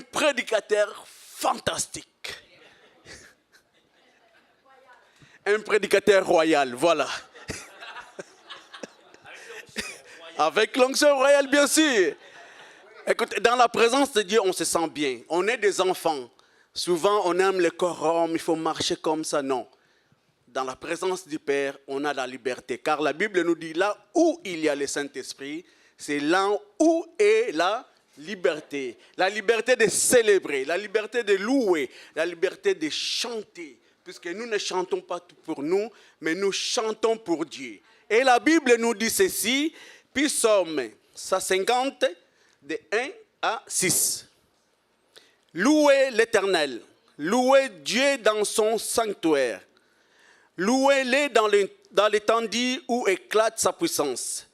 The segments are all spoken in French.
prédicateur fantastique. Un prédicateur royal, voilà. Avec l'onction royale, bien sûr. Écoute, dans la présence de Dieu, on se sent bien. On est des enfants. Souvent, on aime le quorum, il faut marcher comme ça. Non. Dans la présence du Père, on a la liberté. Car la Bible nous dit, là où il y a le Saint-Esprit, c'est là où est la liberté. La liberté de célébrer, la liberté de louer, la liberté de chanter. Puisque nous ne chantons pas pour nous, mais nous chantons pour Dieu. Et la Bible nous dit ceci, Psaume 150, de 1 à 6. Louez l'Éternel, louez Dieu dans son sanctuaire. Louez-le dans l'étendue où éclate sa puissance.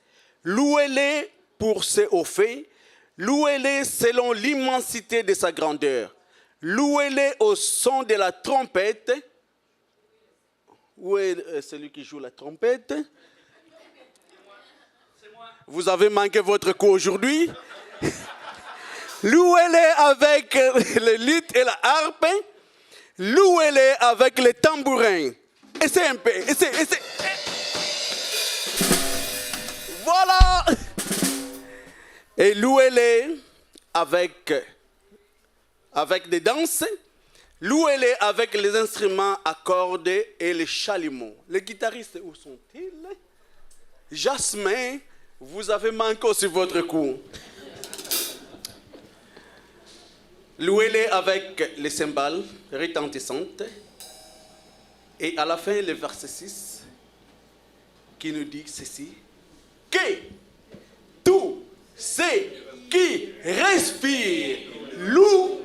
Louez-le pour ses hauts faits. Louez-le selon l'immensité de sa grandeur. Louez-le au son de la trompette. Où est celui qui joue la trompette? Vous avez manqué votre coup aujourd'hui. Louez-le avec le luth et la harpe. Louez-le avec les tambourins. Essayez un peu. Essayez. Voilà. Et louez-le avec des danses. Louez-le avec les instruments à cordes et les chalumeaux. Les guitaristes, où sont-ils? Jasmin, vous avez manqué aussi votre coup. Louez-le avec les cymbales retentissantes. Et à la fin, le verset 6, qui nous dit ceci. Que tout ce qui respire loue.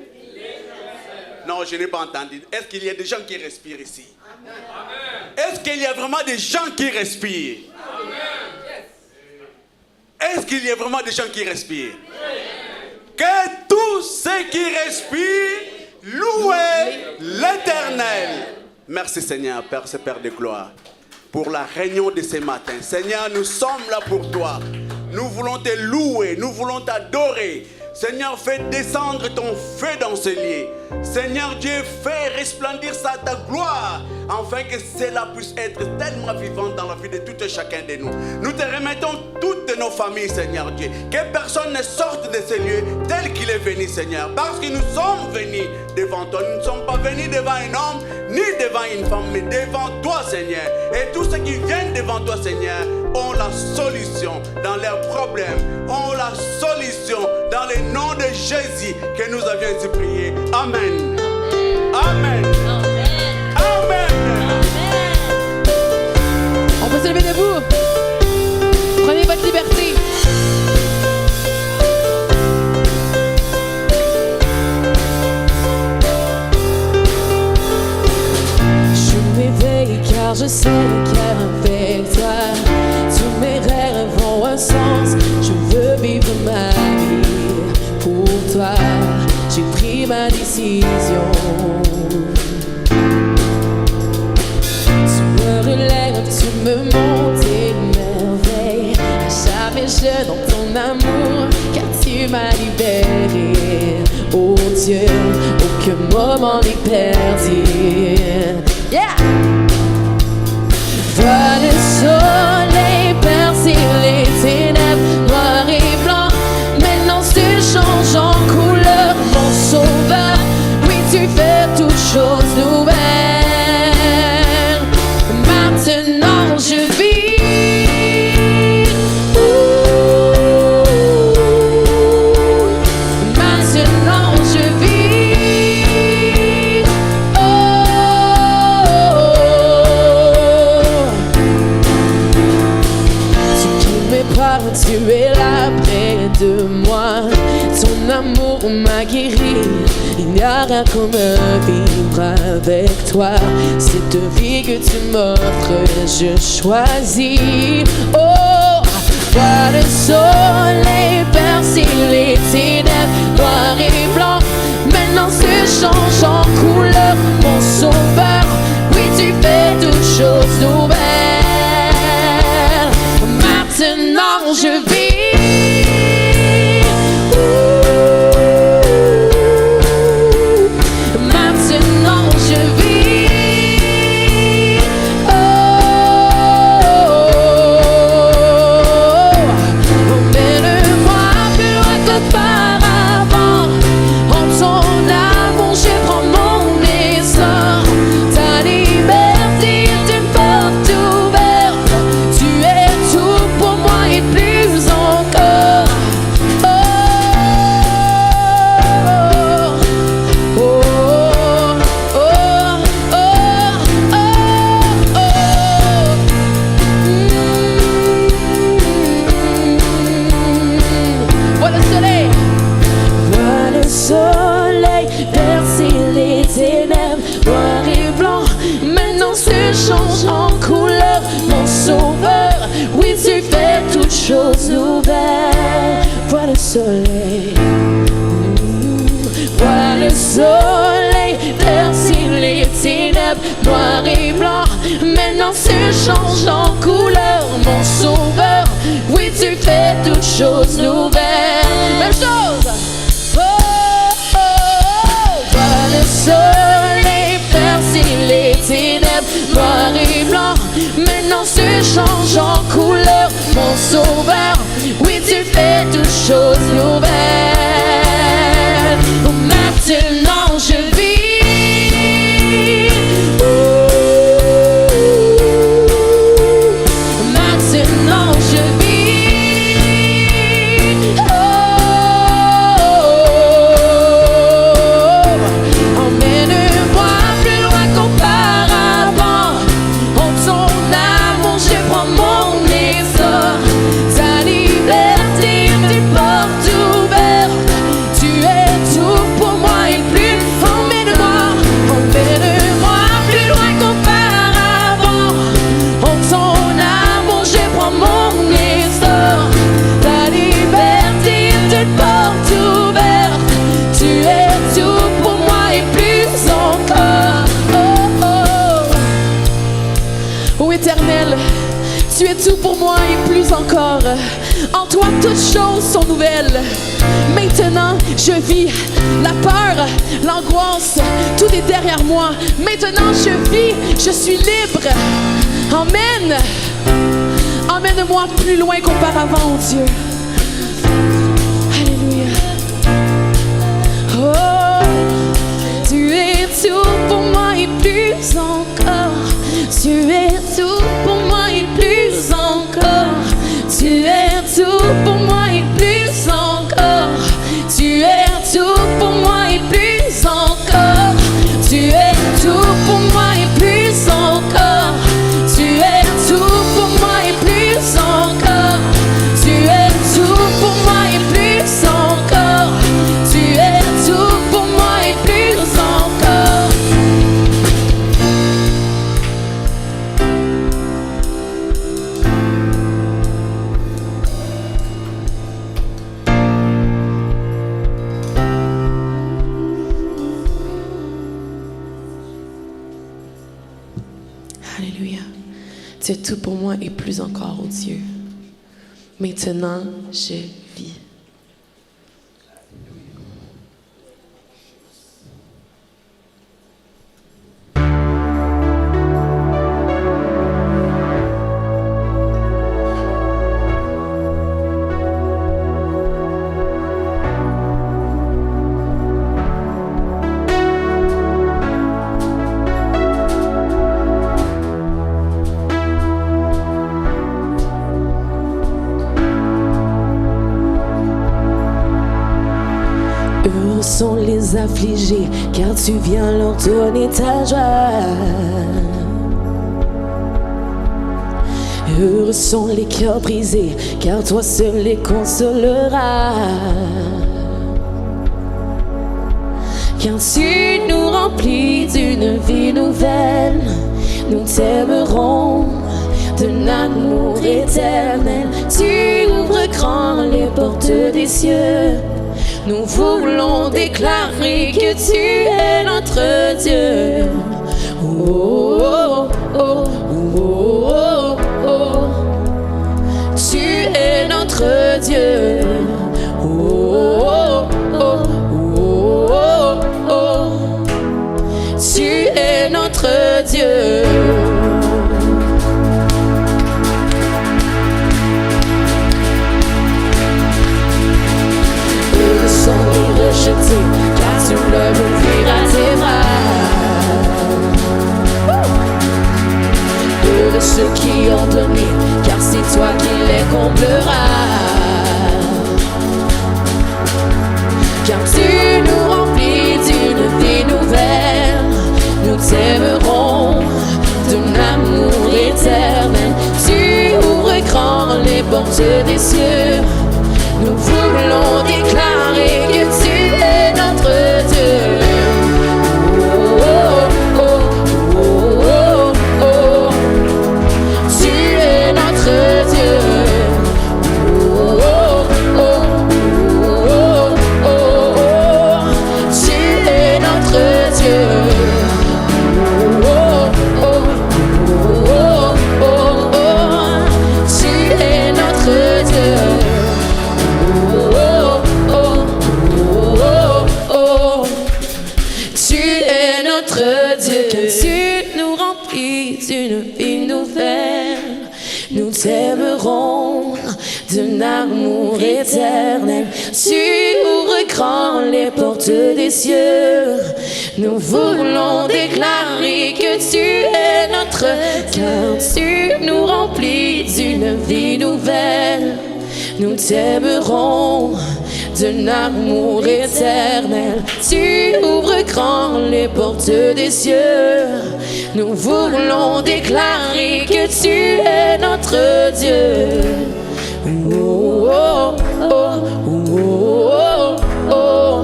Non, je n'ai pas entendu. Est-ce qu'il y a des gens qui respirent ici? Amen. Est-ce qu'il y a vraiment des gens qui respirent? Amen. Est-ce qu'il y a vraiment des gens qui respirent? Amen. Que tous ceux qui respirent louent l'Éternel. Merci Seigneur, Père de gloire, pour la réunion de ce matin. Seigneur, nous sommes là pour toi. Nous voulons te louer, nous voulons t'adorer. Seigneur, fais descendre ton feu dans ce lieu. Seigneur Dieu, fais resplendir ta gloire, afin que cela puisse être tellement vivant dans la vie de tout et chacun de nous. Nous te remettons toutes nos familles, Seigneur Dieu. Que personne ne sorte de ce lieu tel qu'il est venu, Seigneur. Parce que nous sommes venus devant toi. Nous ne sommes pas venus devant un homme, ni devant une femme, mais devant toi, Seigneur. Et tous ceux qui viennent devant toi, Seigneur, ont la solution dans leurs problèmes, ont la solution dans le nom de Jésus que nous avions ainsi prié. Amen. Amen. Amen. Amen. On peut se lever debout. Prenez votre liberté. Je m'éveille car je sais qu'avec toi tous mes rêves ont un sens. Je veux vivre ma vie pour toi. J'ai pris ma décision. Tu me relèves, tu me montes et merveilles. Jamais je dans ton amour, car tu m'as libéré. Oh Dieu, aucun moment n'est perdu. Yeah! Vois le soleil percer les ténèbres, noir et blanc. Maintenant tu changes en couleur, mon sauveur. Oui, tu fais toutes choses nouvelles. Maintenant je vis. Maintenant je vis. Tu guides mes pas, tu es là près de moi. Ton amour m'a guéri. Il n'y a rien comme vivre avec toi. Cette vie que tu m'offres, je choisis. Oh, vois le soleil percer les ténèbres, noir et blanc. Maintenant tu changes en couleur, mon sauveur. Oui, tu fais toutes choses nouvelles. Maintenant je vis. soleil. Voilà le soleil, perce les ténèbres, noir et blanc. Maintenant se change en couleur, mon sauveur. Oui, tu fais toutes choses nouvelles. Même chose. Oh, oh, oh. Voilà le soleil, perce les ténèbres, noir et blanc. Maintenant se change en couleur, mon sauveur. Oui, tu fais toutes choses nouvelles. Maintenant je vis. Maintenant je vis. Emmène-moi plus loin qu'auparavant. En ton amour je prends mon essor. Ta liberté des portes ouvertes. Tu es tout pour moi et plus. Emmène-moi plus loin qu'auparavant. En ton amour je prends mon essor. Ta liberté des portes ouvertes. Tu es tout pour moi et plus encore. Oh, oh. Ô Éternel, tu es tout pour moi et plus encore. En toi toutes choses sont nouvelles. Maintenant je vis la peur, l'angoisse, tout est derrière moi. Maintenant je vis, je suis libre. Emmène-moi plus loin qu'auparavant, oh Dieu. Alléluia. Oh, tu es tout pour moi et plus encore. Tu es tout pour moi et plus encore. Tu es tout pour moi et plus encore. Tu es tout pour moi et plus encore. Tu es tout pour moi et plus encore. Tu es tout pour moi et plus encore. Tu es tout pour moi et plus encore. Tu es tout pour moi et plus encore. Alléluia. Tu es tout pour moi et plus encore, oh Dieu. Maintenant, je vis. Heureux sont les affligés, car tu viens leur donner ta joie. Heureux sont les cœurs brisés, car toi seul les consoleras. Car tu nous remplis d'une vie nouvelle, nous t'aimerons d'un amour éternel. Tu ouvres grand les portes des cieux. Nous voulons déclarer que tu es notre Dieu. Oh, oh, oh, oh, oh, oh. Tu es notre Dieu. Oh, oh, oh, oh, oh, oh. Tu es notre Dieu. Rejetés, car tu leur ouvriras tes bras. Heureux ceux qui ont donné, car c'est toi qui les combleras. Car tu nous remplis d'une vie nouvelle, nous t'aimerons d'un amour éternel. Tu ouvres grand les portes des cieux. Nous voulons déclarer que tu es notre Dieu. Oh, oh, oh, oh, oh, oh. Tu es notre Dieu. Oh, oh, oh, oh, t'aimerons d'un amour éternel. Tu ouvres grand les portes des cieux. Nous voulons déclarer que tu es notre car tu nous remplis d'une vie nouvelle. Nous t'aimerons d'un amour éternel. Tu ouvres grand les portes des cieux. Nous voulons déclarer que tu es notre Dieu. Oh, oh, oh, oh, oh, oh.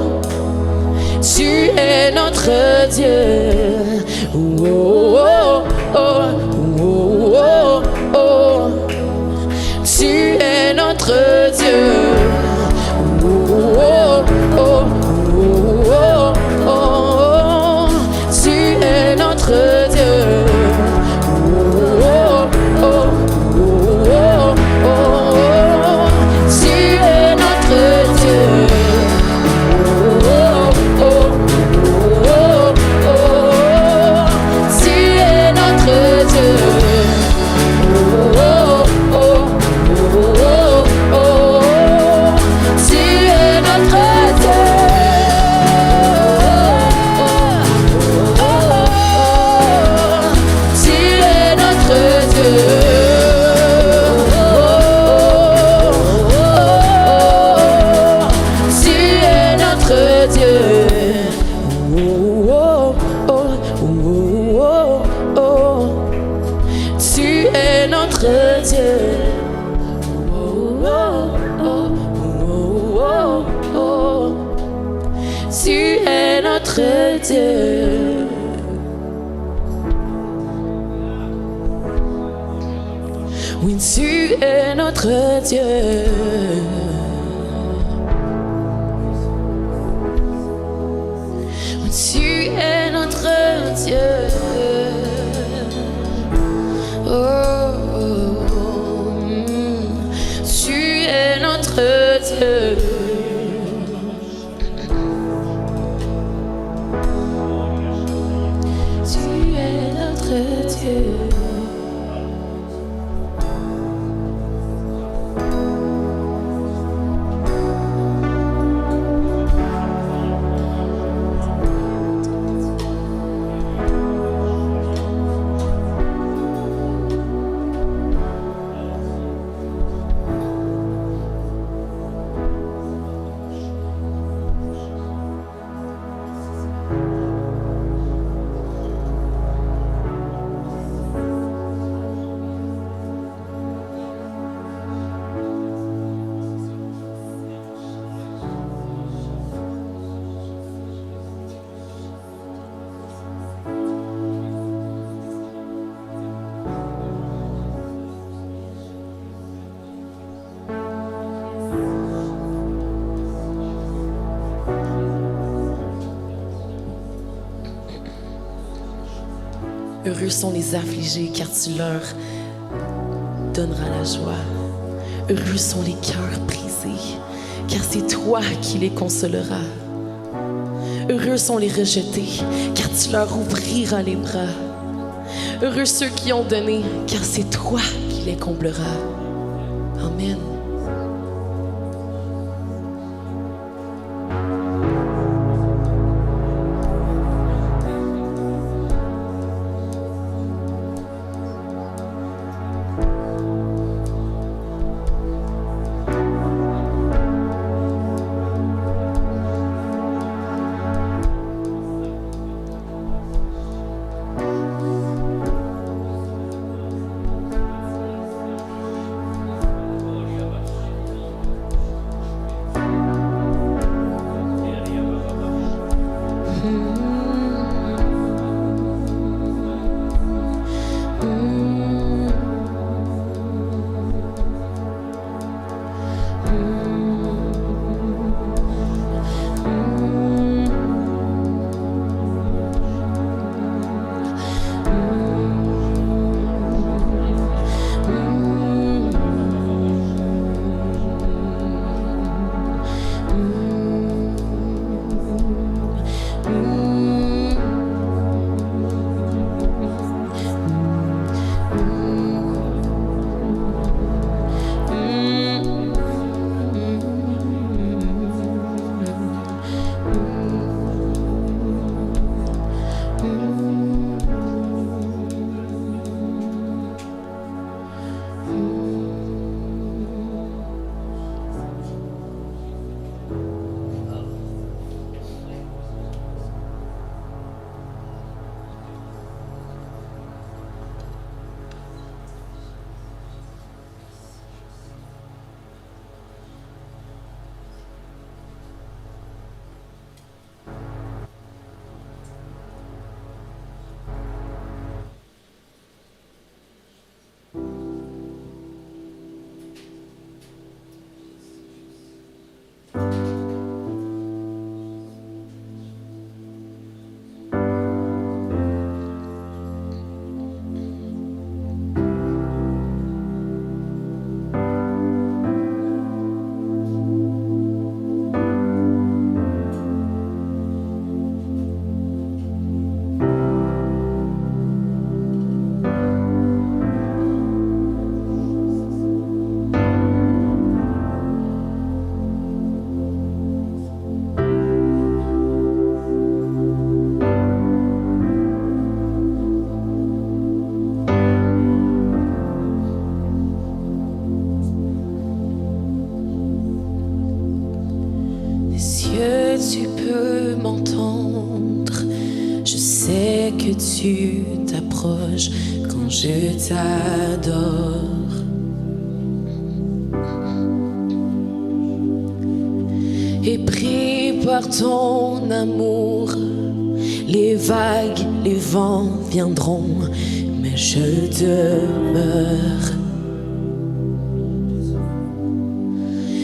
Tu es notre Dieu. Oh, oh, oh, oh, oh, oh. Tu es notre Dieu. Oh, oh, oh, oh, oh, oh. Tu es notre Dieu. Oh, oh, oh, oh, oh, oh. Tu es notre Dieu. Oh, oh, oh, oh, oh. Tu es notre Dieu. Oh, oh, oh. Oui, tu es notre Dieu. Oui, tu es notre Dieu. Oh, tu es notre Dieu. Tu es notre Dieu. Heureux sont les affligés, car tu leur donneras la joie. Heureux sont les cœurs brisés, car c'est toi qui les consoleras. Heureux sont les rejetés, car tu leur ouvriras les bras. Heureux ceux qui ont donné, car c'est toi qui les combleras. Amen. tu t'approches, quand je t'adore. Et pris par ton amour, les vagues, les vents viendront, mais je demeure.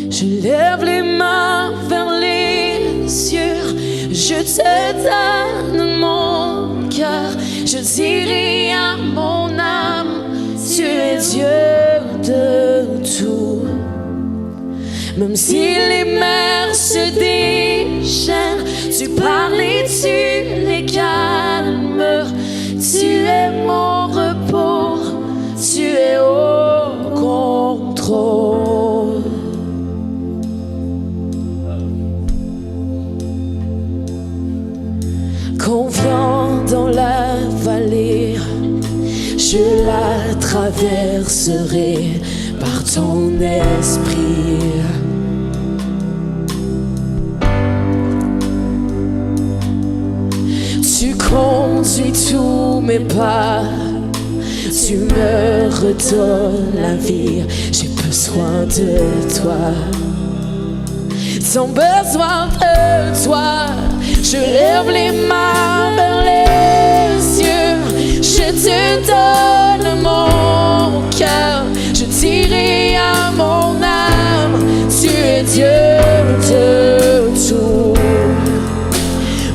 Je lève les mains vers les cieux, je te donne mon cœur, je dirai à mon âme, tu es Dieu de tout. Même si les mers se déchaînent, tu parles et tu les calmes. Tu es mon repos, tu es au contrôle. Confiant dans la vallée, je la traverserai par ton esprit. Tu conduis tous mes pas, tu me redonnes la vie, j'ai besoin de toi. Sans besoin de toi, je lève les mains vers les cieux, je te donne mon cœur, je dirai à mon âme, tu es Dieu de tout.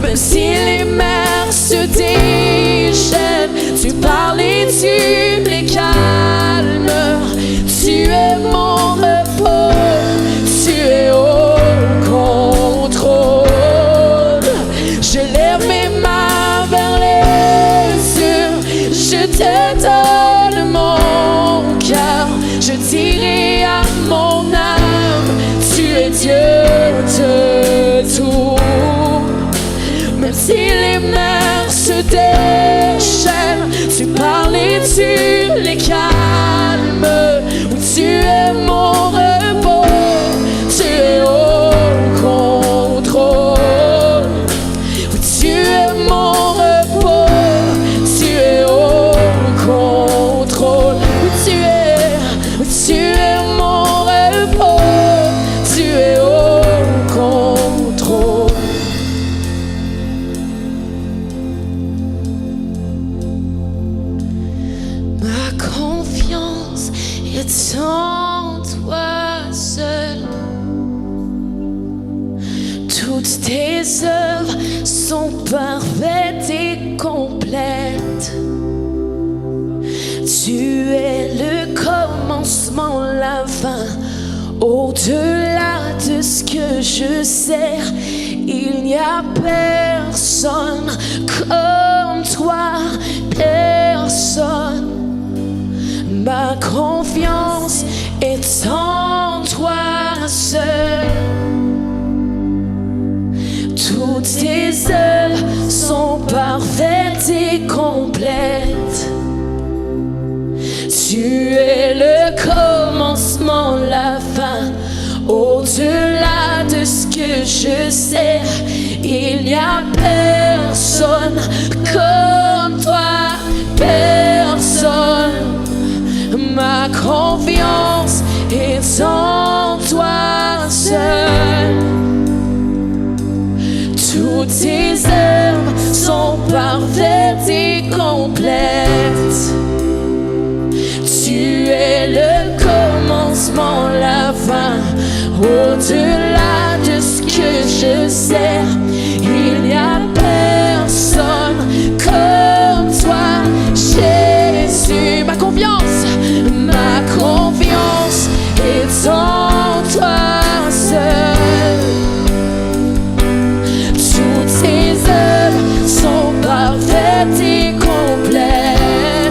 Même si les mers se déchaînent, tu parles et tu les calmes. Tu es mon repos, tu es au contrôle. Je lève mes mains vers les cieux, je te donne mon cœur, je dirai à mon âme, tu es Dieu de tout. Même si les mers se déchaînent, tu parles et tu les calmes. Tu es mon repos, tu es au contrôle. Tu es mon repos, tu es au contrôle. Tu es mon repos, tu es au contrôle. Ma confiance est en toi seul. Toutes tes œuvres sont parfaites et complètes. Tu es le commencement, la fin. Au-delà de ce que je sais, il n'y a personne comme toi, personne. Ma confiance est en toi seul. Toutes tes œuvres sont parfaites et complètes. Tu es le commencement, la fin. Au-delà de ce que je sais, il n'y a personne comme toi, personne. Ma confiance est en toi seul. Toutes tes œuvres sont parfaites et complètes. Tu es le commencement, la fin. Au-delà de ce que je sais, il n'y a personne comme toi, Jésus. Ma confiance est en toi seul. Toutes tes œuvres sont parfaites et complètes.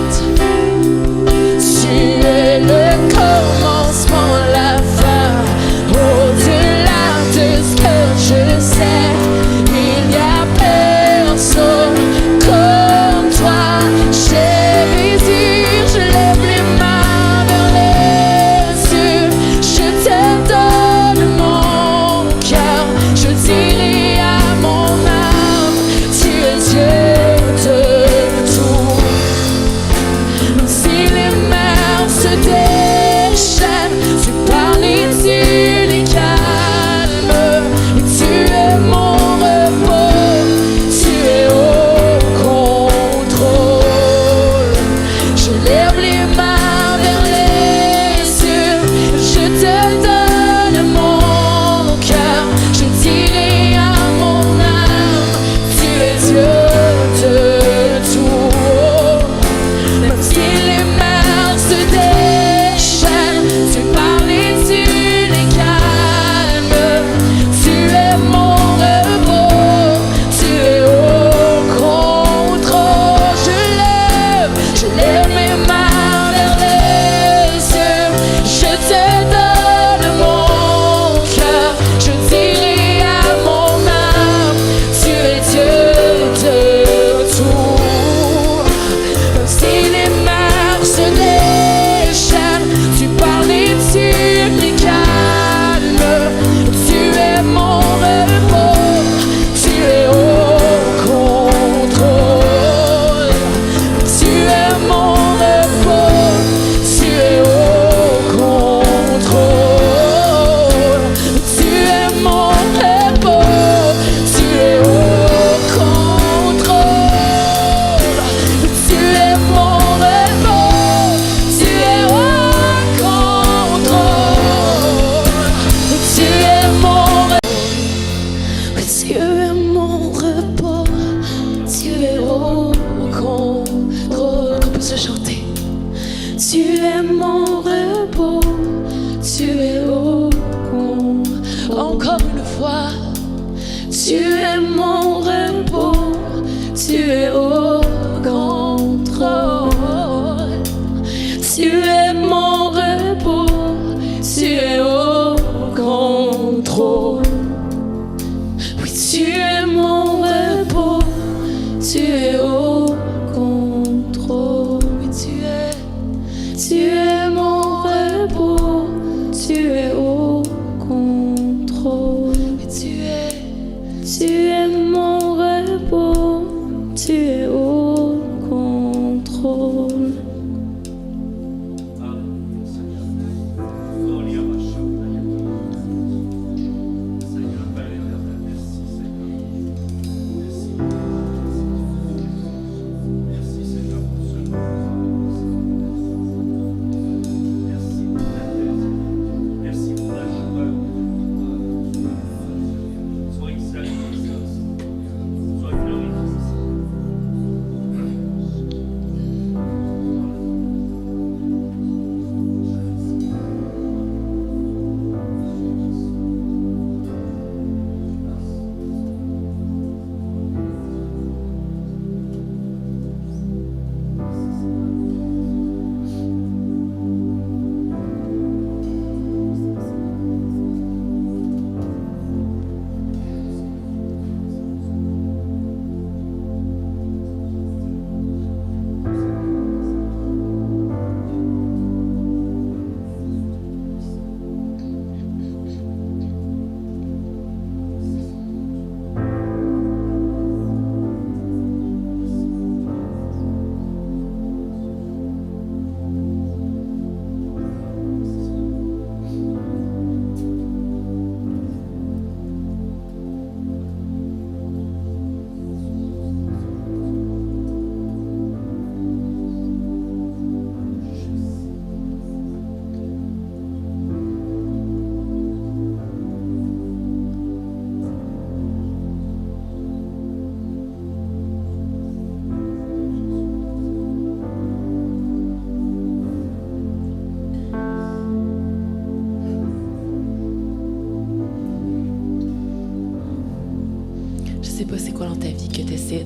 pas c'est quoi dans ta vie que tu essaies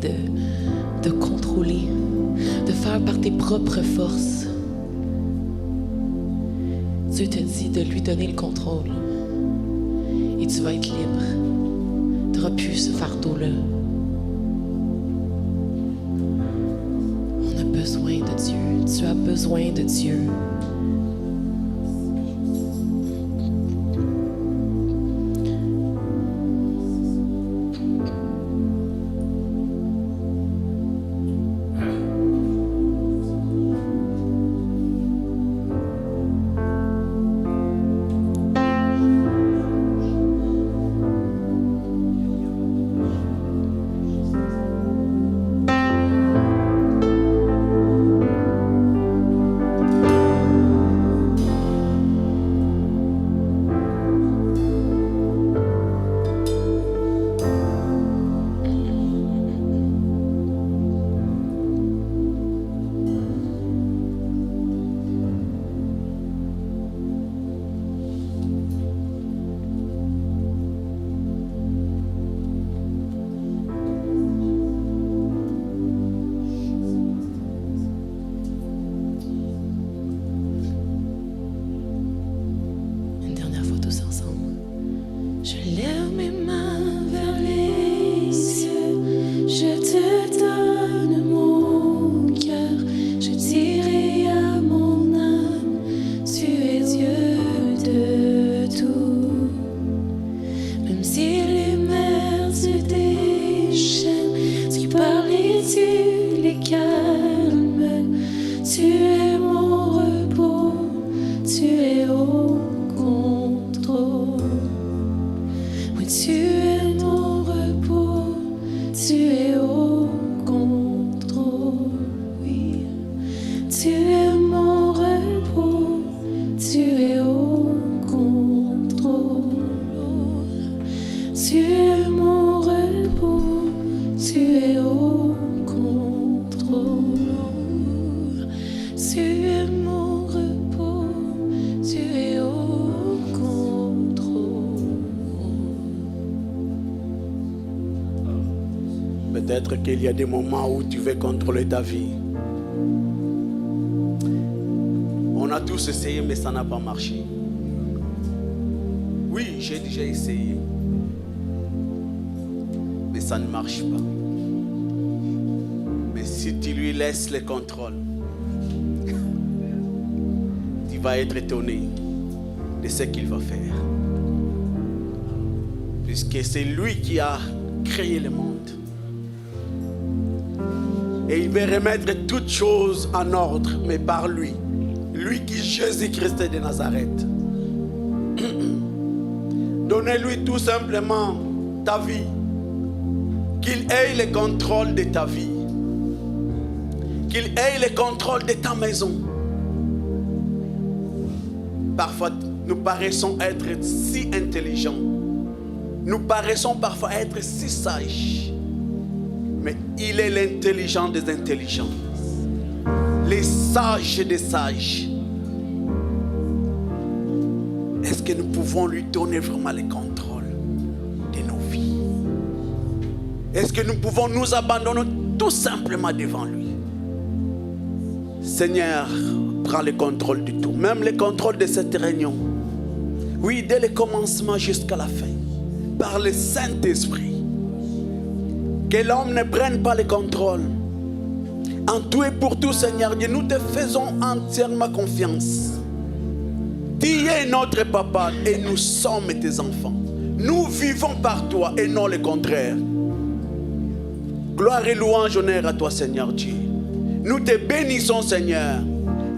de contrôler, de faire par tes propres forces. Dieu te dit de lui donner le contrôle. Et tu vas être libre. Tu n'auras plus ce fardeau-là. On a besoin de Dieu. Tu as besoin de Dieu. Peut-être qu'il y a des moments où tu veux contrôler ta vie. On a tous essayé, mais ça n'a pas marché. Oui, j'ai déjà essayé. Mais ça ne marche pas. Mais si tu lui laisses le contrôle, tu vas être étonné de ce qu'il va faire. Puisque c'est lui qui a créé le monde. Et il veut remettre toutes choses en ordre, mais par lui. Lui qui est Jésus-Christ de Nazareth. Donnez-lui tout simplement ta vie. Qu'il ait le contrôle de ta vie. Qu'il ait le contrôle de ta maison. Parfois, nous paraissons être si intelligents. Nous paraissons parfois être si sages. Mais il est l'intelligent des intelligents. Les sages des sages. Est-ce que nous pouvons lui donner vraiment le contrôle de nos vies? Est-ce que nous pouvons nous abandonner tout simplement devant lui? Seigneur, prends le contrôle du tout. Même le contrôle de cette réunion. Oui, dès le commencement jusqu'à la fin. Par le Saint-Esprit. Que l'homme ne prenne pas le contrôle. En tout et pour tout, Seigneur Dieu, nous te faisons entièrement confiance. Tu es notre papa et nous sommes tes enfants. Nous vivons par toi et non le contraire. Gloire et louange, honneur à toi, Seigneur Dieu. Nous te bénissons, Seigneur.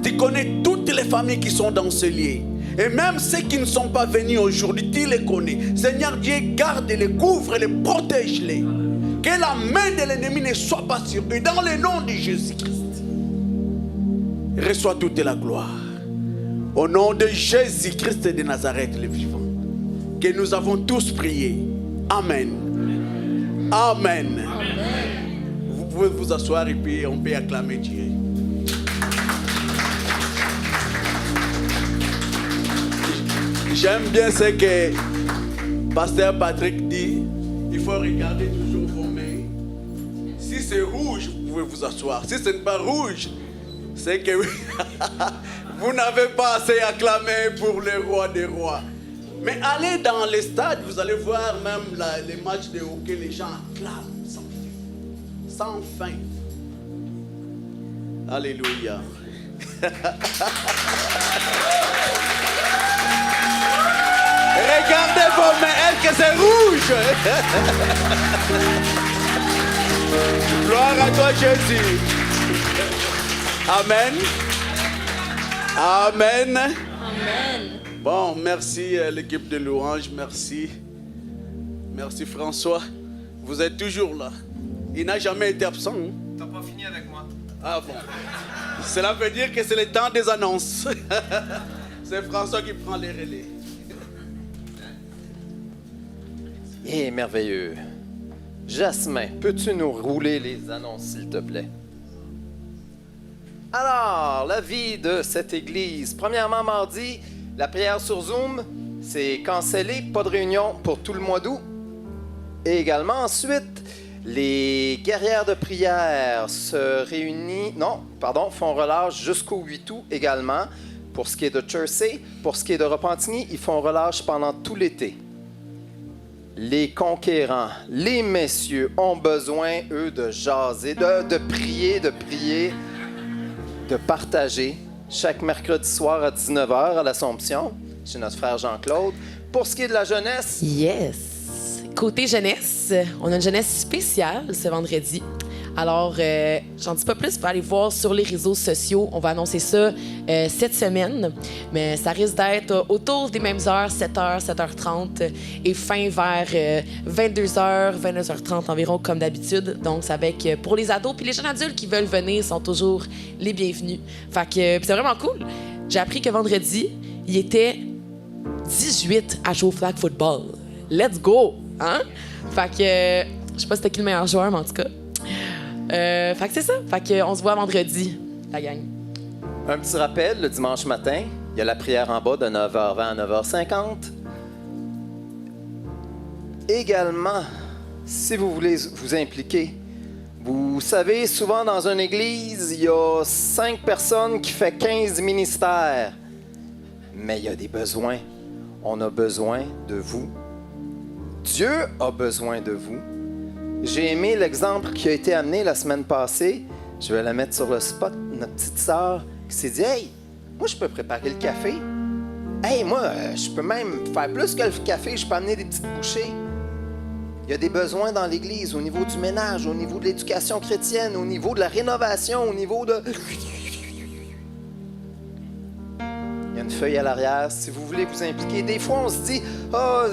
Tu connais toutes les familles qui sont dans ce lieu. Et même ceux qui ne sont pas venus aujourd'hui, tu les connais. Seigneur Dieu, garde-les, couvre-les, protège-les. Que la main de l'ennemi ne soit pas sur eux. Dans le nom de Jésus-Christ. Reçois toute la gloire. Au nom de Jésus-Christ de Nazareth, le vivant. Que nous avons tous prié. Amen. Amen. Amen. Vous pouvez vous asseoir et puis on peut acclamer Dieu. J'aime bien ce que Pasteur Patrick dit. il faut regarder toujours vos mains. Si c'est rouge, vous pouvez vous asseoir. Si ce n'est pas rouge, c'est que vous n'avez pas assez acclamé pour le roi des rois. Mais allez dans les stades, vous allez voir même les matchs de hockey, les gens acclament sans fin. Sans fin. Alléluia. Regardez vos mains, est-ce que c'est rouge? Gloire à toi, Jésus. Amen. Amen. Amen. Bon, merci l'équipe de louange, merci. Merci François. Vous êtes toujours là. Il n'a jamais été absent. Hein? T'as pas fini avec moi. Ah bon. Cela veut dire que c'est le temps des annonces. C'est François qui prend les relais. Eh, merveilleux. Jasmin, peux-tu nous rouler les annonces, s'il te plaît? Alors, la vie de cette église. Premièrement, mardi, la prière sur Zoom, c'est cancellé, pas de réunion pour tout le mois d'août. Et également, ensuite, les guerrières de prière font relâche jusqu'au 8 août également. Pour ce qui est de Chersey, pour ce qui est de Repentigny, ils font relâche pendant tout l'été. Les conquérants, les messieurs ont besoin, eux, de jaser, de prier, de partager chaque mercredi soir à 19h à l'Assomption, chez notre frère Jean-Claude. Pour ce qui est de la jeunesse... Yes! Côté jeunesse, on a une jeunesse spéciale ce vendredi. Alors, j'en dis pas plus, vous pouvez aller voir sur les réseaux sociaux. On va annoncer ça cette semaine, mais ça risque d'être autour des mêmes heures, 7h, 7h30, et fin vers 22h, 22h30 environ, comme d'habitude. Donc, c'est avec pour les ados. Puis les jeunes adultes qui veulent venir sont toujours les bienvenus. Fait que c'est vraiment cool. J'ai appris que vendredi, il était 18 à jouer au flag football. Let's go! Hein? Fait que je sais pas c'était qui le meilleur joueur, mais en tout cas. Fait que c'est ça. Fait que on se voit vendredi, la gang. Un petit rappel, le dimanche matin, il y a la prière en bas de 9h20 à 9h50. Également, si vous voulez vous impliquer, vous savez, souvent dans une église, il y a 5 personnes qui font 15 ministères. Mais il y a des besoins. On a besoin de vous. Dieu a besoin de vous. J'ai aimé l'exemple qui a été amené la semaine passée. Je vais la mettre sur le spot. Notre petite sœur qui s'est dit « Hey, moi, je peux préparer le café. Hey, moi, je peux même faire plus que le café. Je peux amener des petites bouchées. » Il y a des besoins dans l'Église au niveau du ménage, au niveau de l'éducation chrétienne, au niveau de la rénovation, au niveau de... Il y a une feuille à l'arrière. Si vous voulez vous impliquer, des fois, on se dit « Ah,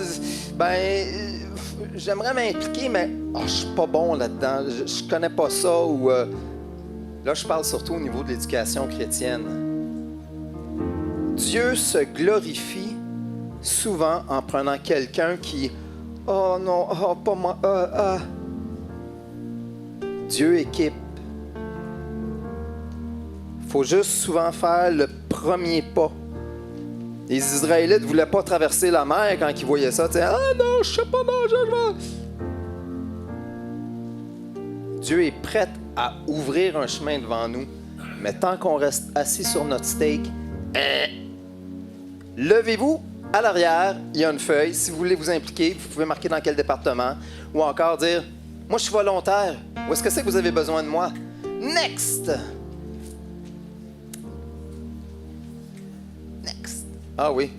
j'aimerais m'impliquer, mais je suis pas bon là-dedans. Je connais pas ça. » Ou là, je parle surtout au niveau de l'éducation chrétienne. Dieu se glorifie souvent en prenant quelqu'un qui « Oh non, oh, pas moi. Dieu équipe. Il faut juste souvent faire le premier pas. Les Israélites ne voulaient pas traverser la mer quand ils voyaient ça. « Ah non, je sais pas nager. » Dieu est prêt à ouvrir un chemin devant nous. Mais tant qu'on reste assis sur notre steak, levez-vous. À l'arrière, il y a une feuille. Si vous voulez vous impliquer, vous pouvez marquer dans quel département. Ou encore dire, moi je suis volontaire. Où est-ce que c'est que vous avez besoin de moi? Next! Next. Ah oui,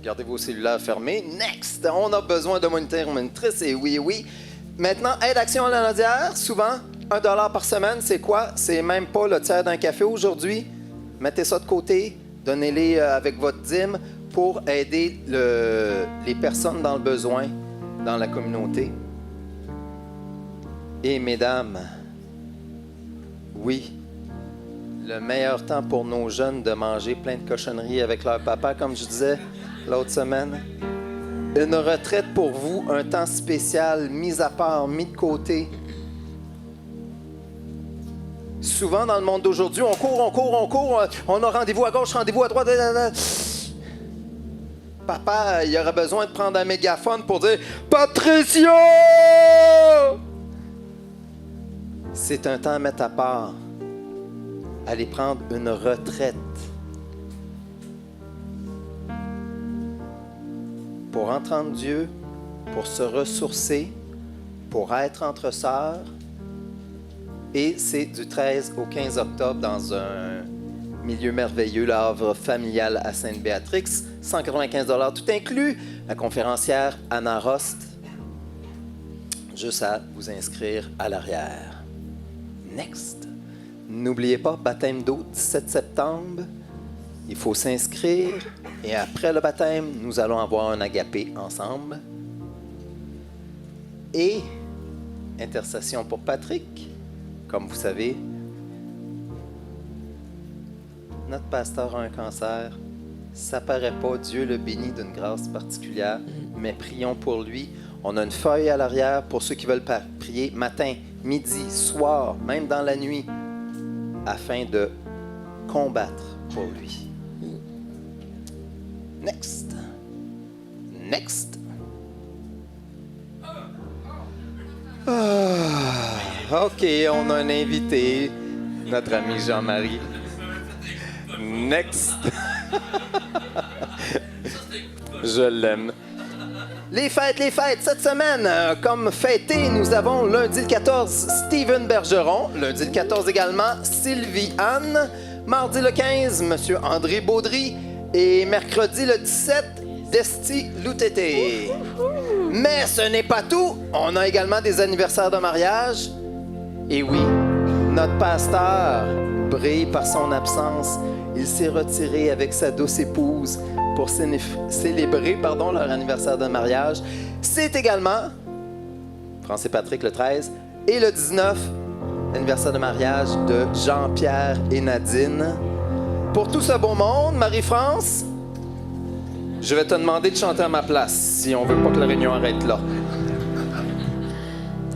gardez vos cellulaires fermés. Next! On a besoin de moniteurs, monitrices, et oui. Maintenant, aide action à la naudière, souvent, $1 par semaine, c'est quoi? C'est même pas le tiers d'un café aujourd'hui. Mettez ça de côté, donnez-les avec votre dîme pour aider les personnes dans le besoin dans la communauté. Et mesdames, oui, le meilleur temps pour nos jeunes de manger plein de cochonneries avec leur papa, comme je disais l'autre semaine. Une retraite pour vous, un temps spécial, mis à part, mis de côté. Souvent, dans le monde d'aujourd'hui, on court, on a rendez-vous à gauche, rendez-vous à droite. papa, il aurait besoin de prendre un mégaphone pour dire « Patricio! » C'est un temps à mettre à part. Aller prendre une retraite. Pour entendre Dieu, pour se ressourcer, pour être entre sœurs. Et c'est du 13 au 15 octobre dans un milieu merveilleux, le Havre familial à Sainte-Béatrix. 195 $ tout inclus. La conférencière Anna Rost. Juste à vous inscrire à l'arrière. Next. N'oubliez pas, baptême d'eau, 17 septembre. Il faut s'inscrire. Et après le baptême, nous allons avoir un agapé ensemble. Et intercession pour Patrick. Comme vous savez, notre pasteur a un cancer. Ça paraît pas, Dieu le bénit d'une grâce particulière, mais prions pour lui. On a une feuille à l'arrière pour ceux qui veulent prier matin, midi, soir, même dans la nuit, afin de combattre pour lui. Next. Next. OK, on a un invité, notre ami Jean-Marie. Next. Je l'aime. Les fêtes, cette semaine, comme fêté, nous avons lundi le 14, Steven Bergeron. Lundi le 14 également, Sylvie Anne. Mardi le 15, Monsieur André Baudry. Et mercredi le 17, Desti Loutété. Mais ce n'est pas tout. On a également des anniversaires de mariage. Et oui, notre pasteur brille par son absence. Il s'est retiré avec sa douce épouse pour célébrer leur anniversaire de mariage. C'est également France et Patrick le 13 et le 19, l'anniversaire de mariage de Jean-Pierre et Nadine. Pour tout ce beau monde, Marie-France, je vais te demander de chanter à ma place si on veut pas que la réunion arrête là.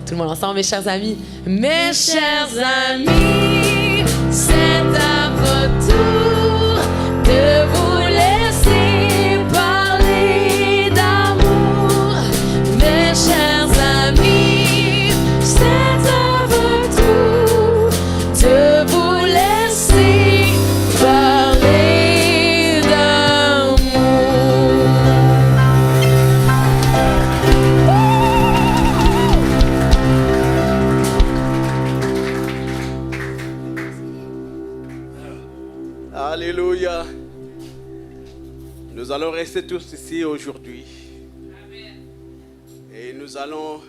Tout le monde ensemble, mes chers amis. Mes chers amis, c'est à votre tour de vous laisser parler d'amour. Mes chers amis, c'est à votre tour de vous laisser parler d'amour. Alléluia. Nous allons rester tous ici aujourd'hui. Et nous allons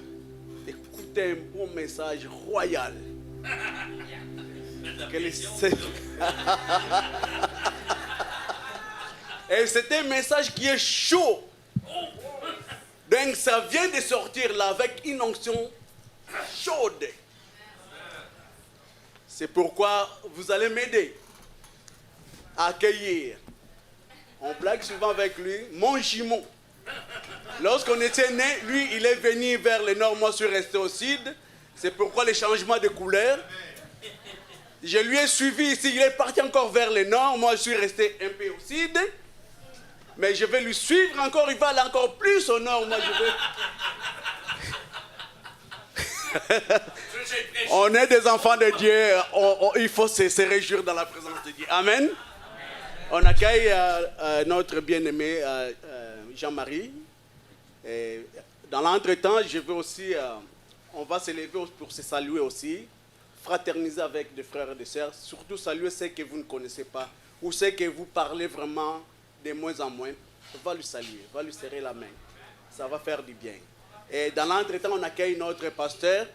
écouter un bon message royal. Et c'est un message qui est chaud. Donc ça vient de sortir là avec une onction chaude. C'est pourquoi vous allez m'aider à accueillir. On blague souvent avec lui, mon jumeau. Lorsqu'on était né, lui, il est venu vers le nord, moi, je suis resté au sud. C'est pourquoi les changements de couleur. Je lui ai suivi ici, il est parti encore vers le nord, moi, je suis resté un peu au sud. Mais je vais lui suivre encore, il va aller encore plus au nord, moi, je vais... On est des enfants de Dieu, il faut se réjouir dans la présence de Dieu. Amen. On accueille notre bien-aimé Jean-Marie. Et dans l'entretemps, je veux aussi, on va se lever pour se saluer aussi, fraterniser avec des frères et des sœurs, surtout saluer ceux que vous ne connaissez pas, ou ceux que vous parlez vraiment de moins en moins. Va lui saluer, va lui serrer la main. Ça va faire du bien. Et dans l'entretemps, on accueille notre pasteur.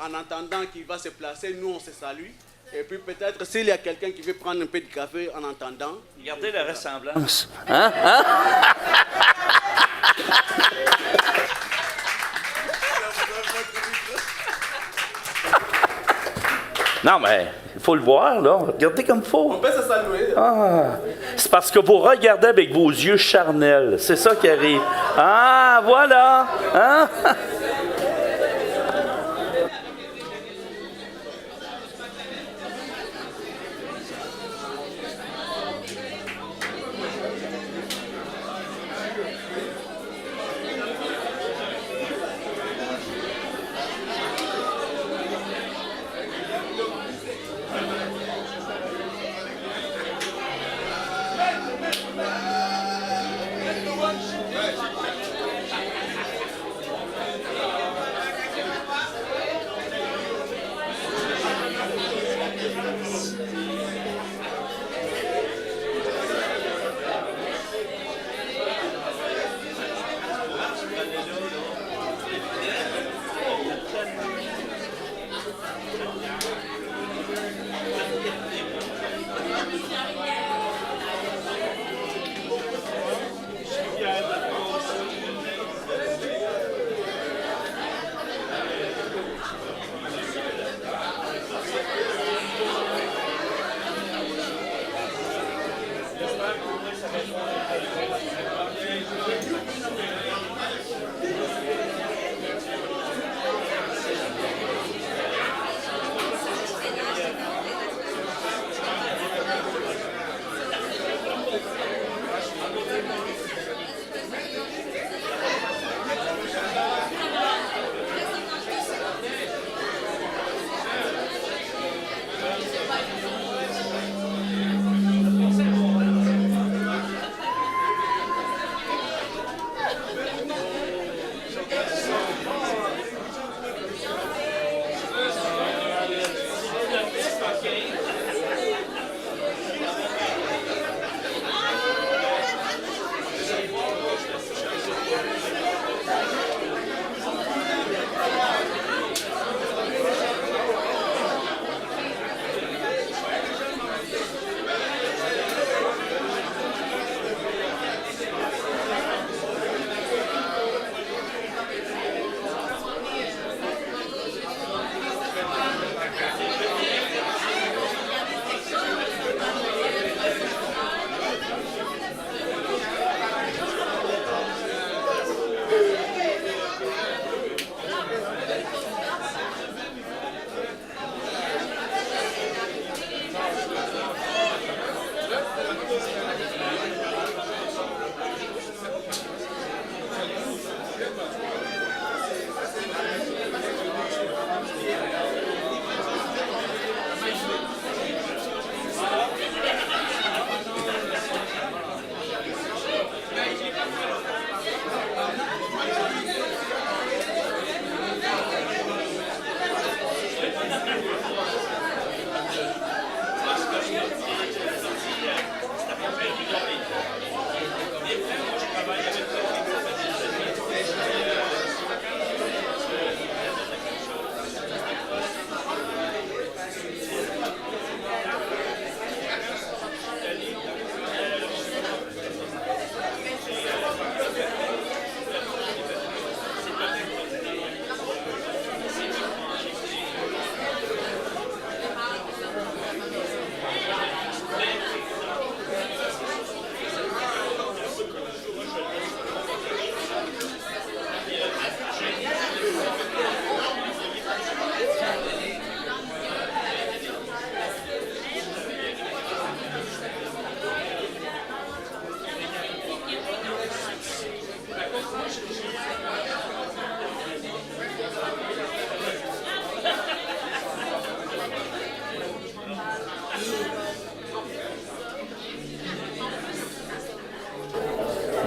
En attendant qu'il va se placer, nous on se salue. Et puis peut-être s'il y a quelqu'un qui veut prendre un peu de café en attendant. Regardez la ressemblance. Non, mais il faut le voir, là. Regardez comme il faut. On peut se saluer. Ah, c'est parce que vous regardez avec vos yeux charnels. C'est ça qui arrive. Ah, voilà. Hein?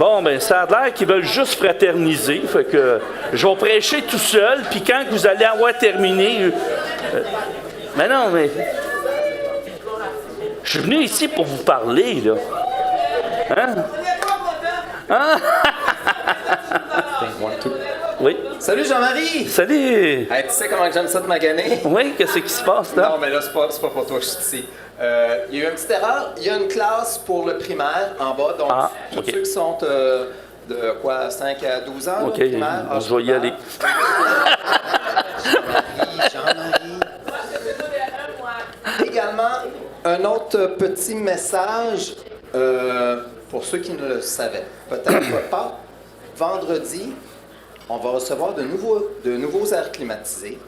Bon, ben ça a l'air qu'ils veulent juste fraterniser. Fait que je vais prêcher tout seul, puis quand vous allez avoir terminé... mais non, mais... Je suis venu ici pour vous parler, là. Hein? Hein? Oui. Salut Jean-Marie! Salut! Hey, tu sais comment j'aime ça de maganer? Oui, qu'est-ce qui se passe, là? Non, mais là, c'est pas pour toi que je suis ici. Il y a eu une petite erreur. Il y a une classe pour le primaire en bas. Donc, tous OK. ceux qui sont de quoi, 5 à 12 ans, OK, là, primaire, je vais y aller. Jean-Marie. Également, un autre petit message pour ceux qui ne le savaient peut-être pas. Vendredi, on va recevoir de nouveaux airs climatisés.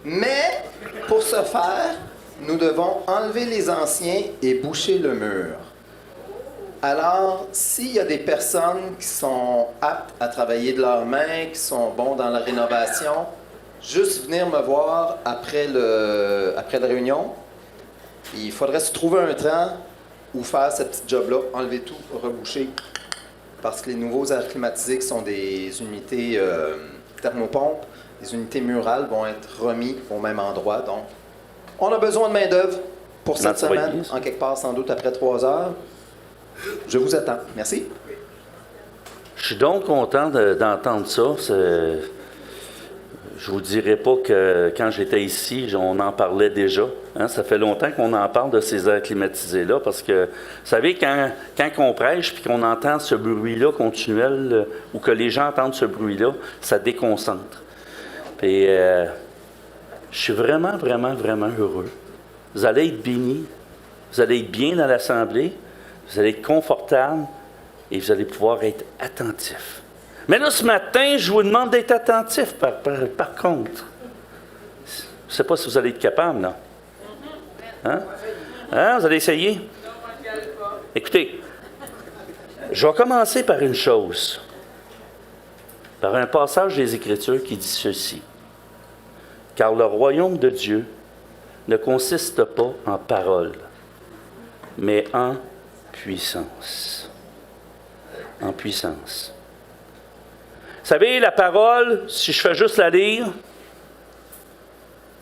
Mais pour ce faire, nous devons enlever les anciens et boucher le mur. Alors, s'il y a des personnes qui sont aptes à travailler de leurs mains, qui sont bons dans la rénovation, juste venir me voir après la réunion. Il faudrait se trouver un temps où faire ce petit job-là, enlever tout, reboucher. Parce que les nouveaux airs climatisés, qui sont des unités thermopompes, les unités murales, vont être remis au même endroit. Donc, on a besoin de main-d'œuvre pour cette semaine, en quelque part, sans doute après 3 heures. Je vous attends. Merci. Je suis donc content d'entendre ça. Je vous dirais pas que quand j'étais ici, on en parlait déjà. Hein? Ça fait longtemps qu'on en parle de ces airs climatisés-là, parce que, vous savez, quand on prêche puis qu'on entend ce bruit-là continuel, ou que les gens entendent ce bruit-là, ça déconcentre. Puis, je suis vraiment, vraiment, vraiment heureux. Vous allez être bénis, vous allez être bien dans l'assemblée, vous allez être confortable et vous allez pouvoir être attentif. Mais là, ce matin, je vous demande d'être attentif, par contre. Je ne sais pas si vous allez être capable, là. Hein? Hein? Vous allez essayer? Écoutez, je vais commencer par une chose. Par un passage des Écritures qui dit ceci. « Car le royaume de Dieu ne consiste pas en paroles, mais en puissance. » En puissance. Vous savez, la parole, si je fais juste la lire,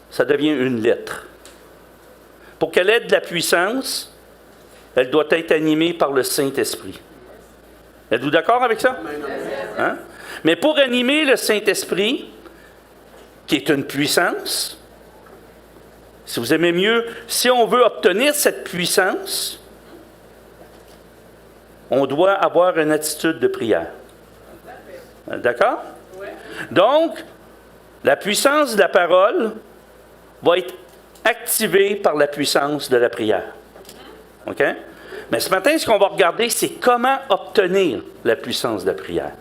ça devient une lettre. Pour qu'elle ait de la puissance, elle doit être animée par le Saint-Esprit. Êtes-vous d'accord avec ça? Hein? Mais pour animer le Saint-Esprit, qui est une puissance, si vous aimez mieux, si on veut obtenir cette puissance, on doit avoir une attitude de prière. D'accord? Donc, la puissance de la parole va être activée par la puissance de la prière. OK? Mais ce matin, ce qu'on va regarder, c'est comment obtenir la puissance de la prière.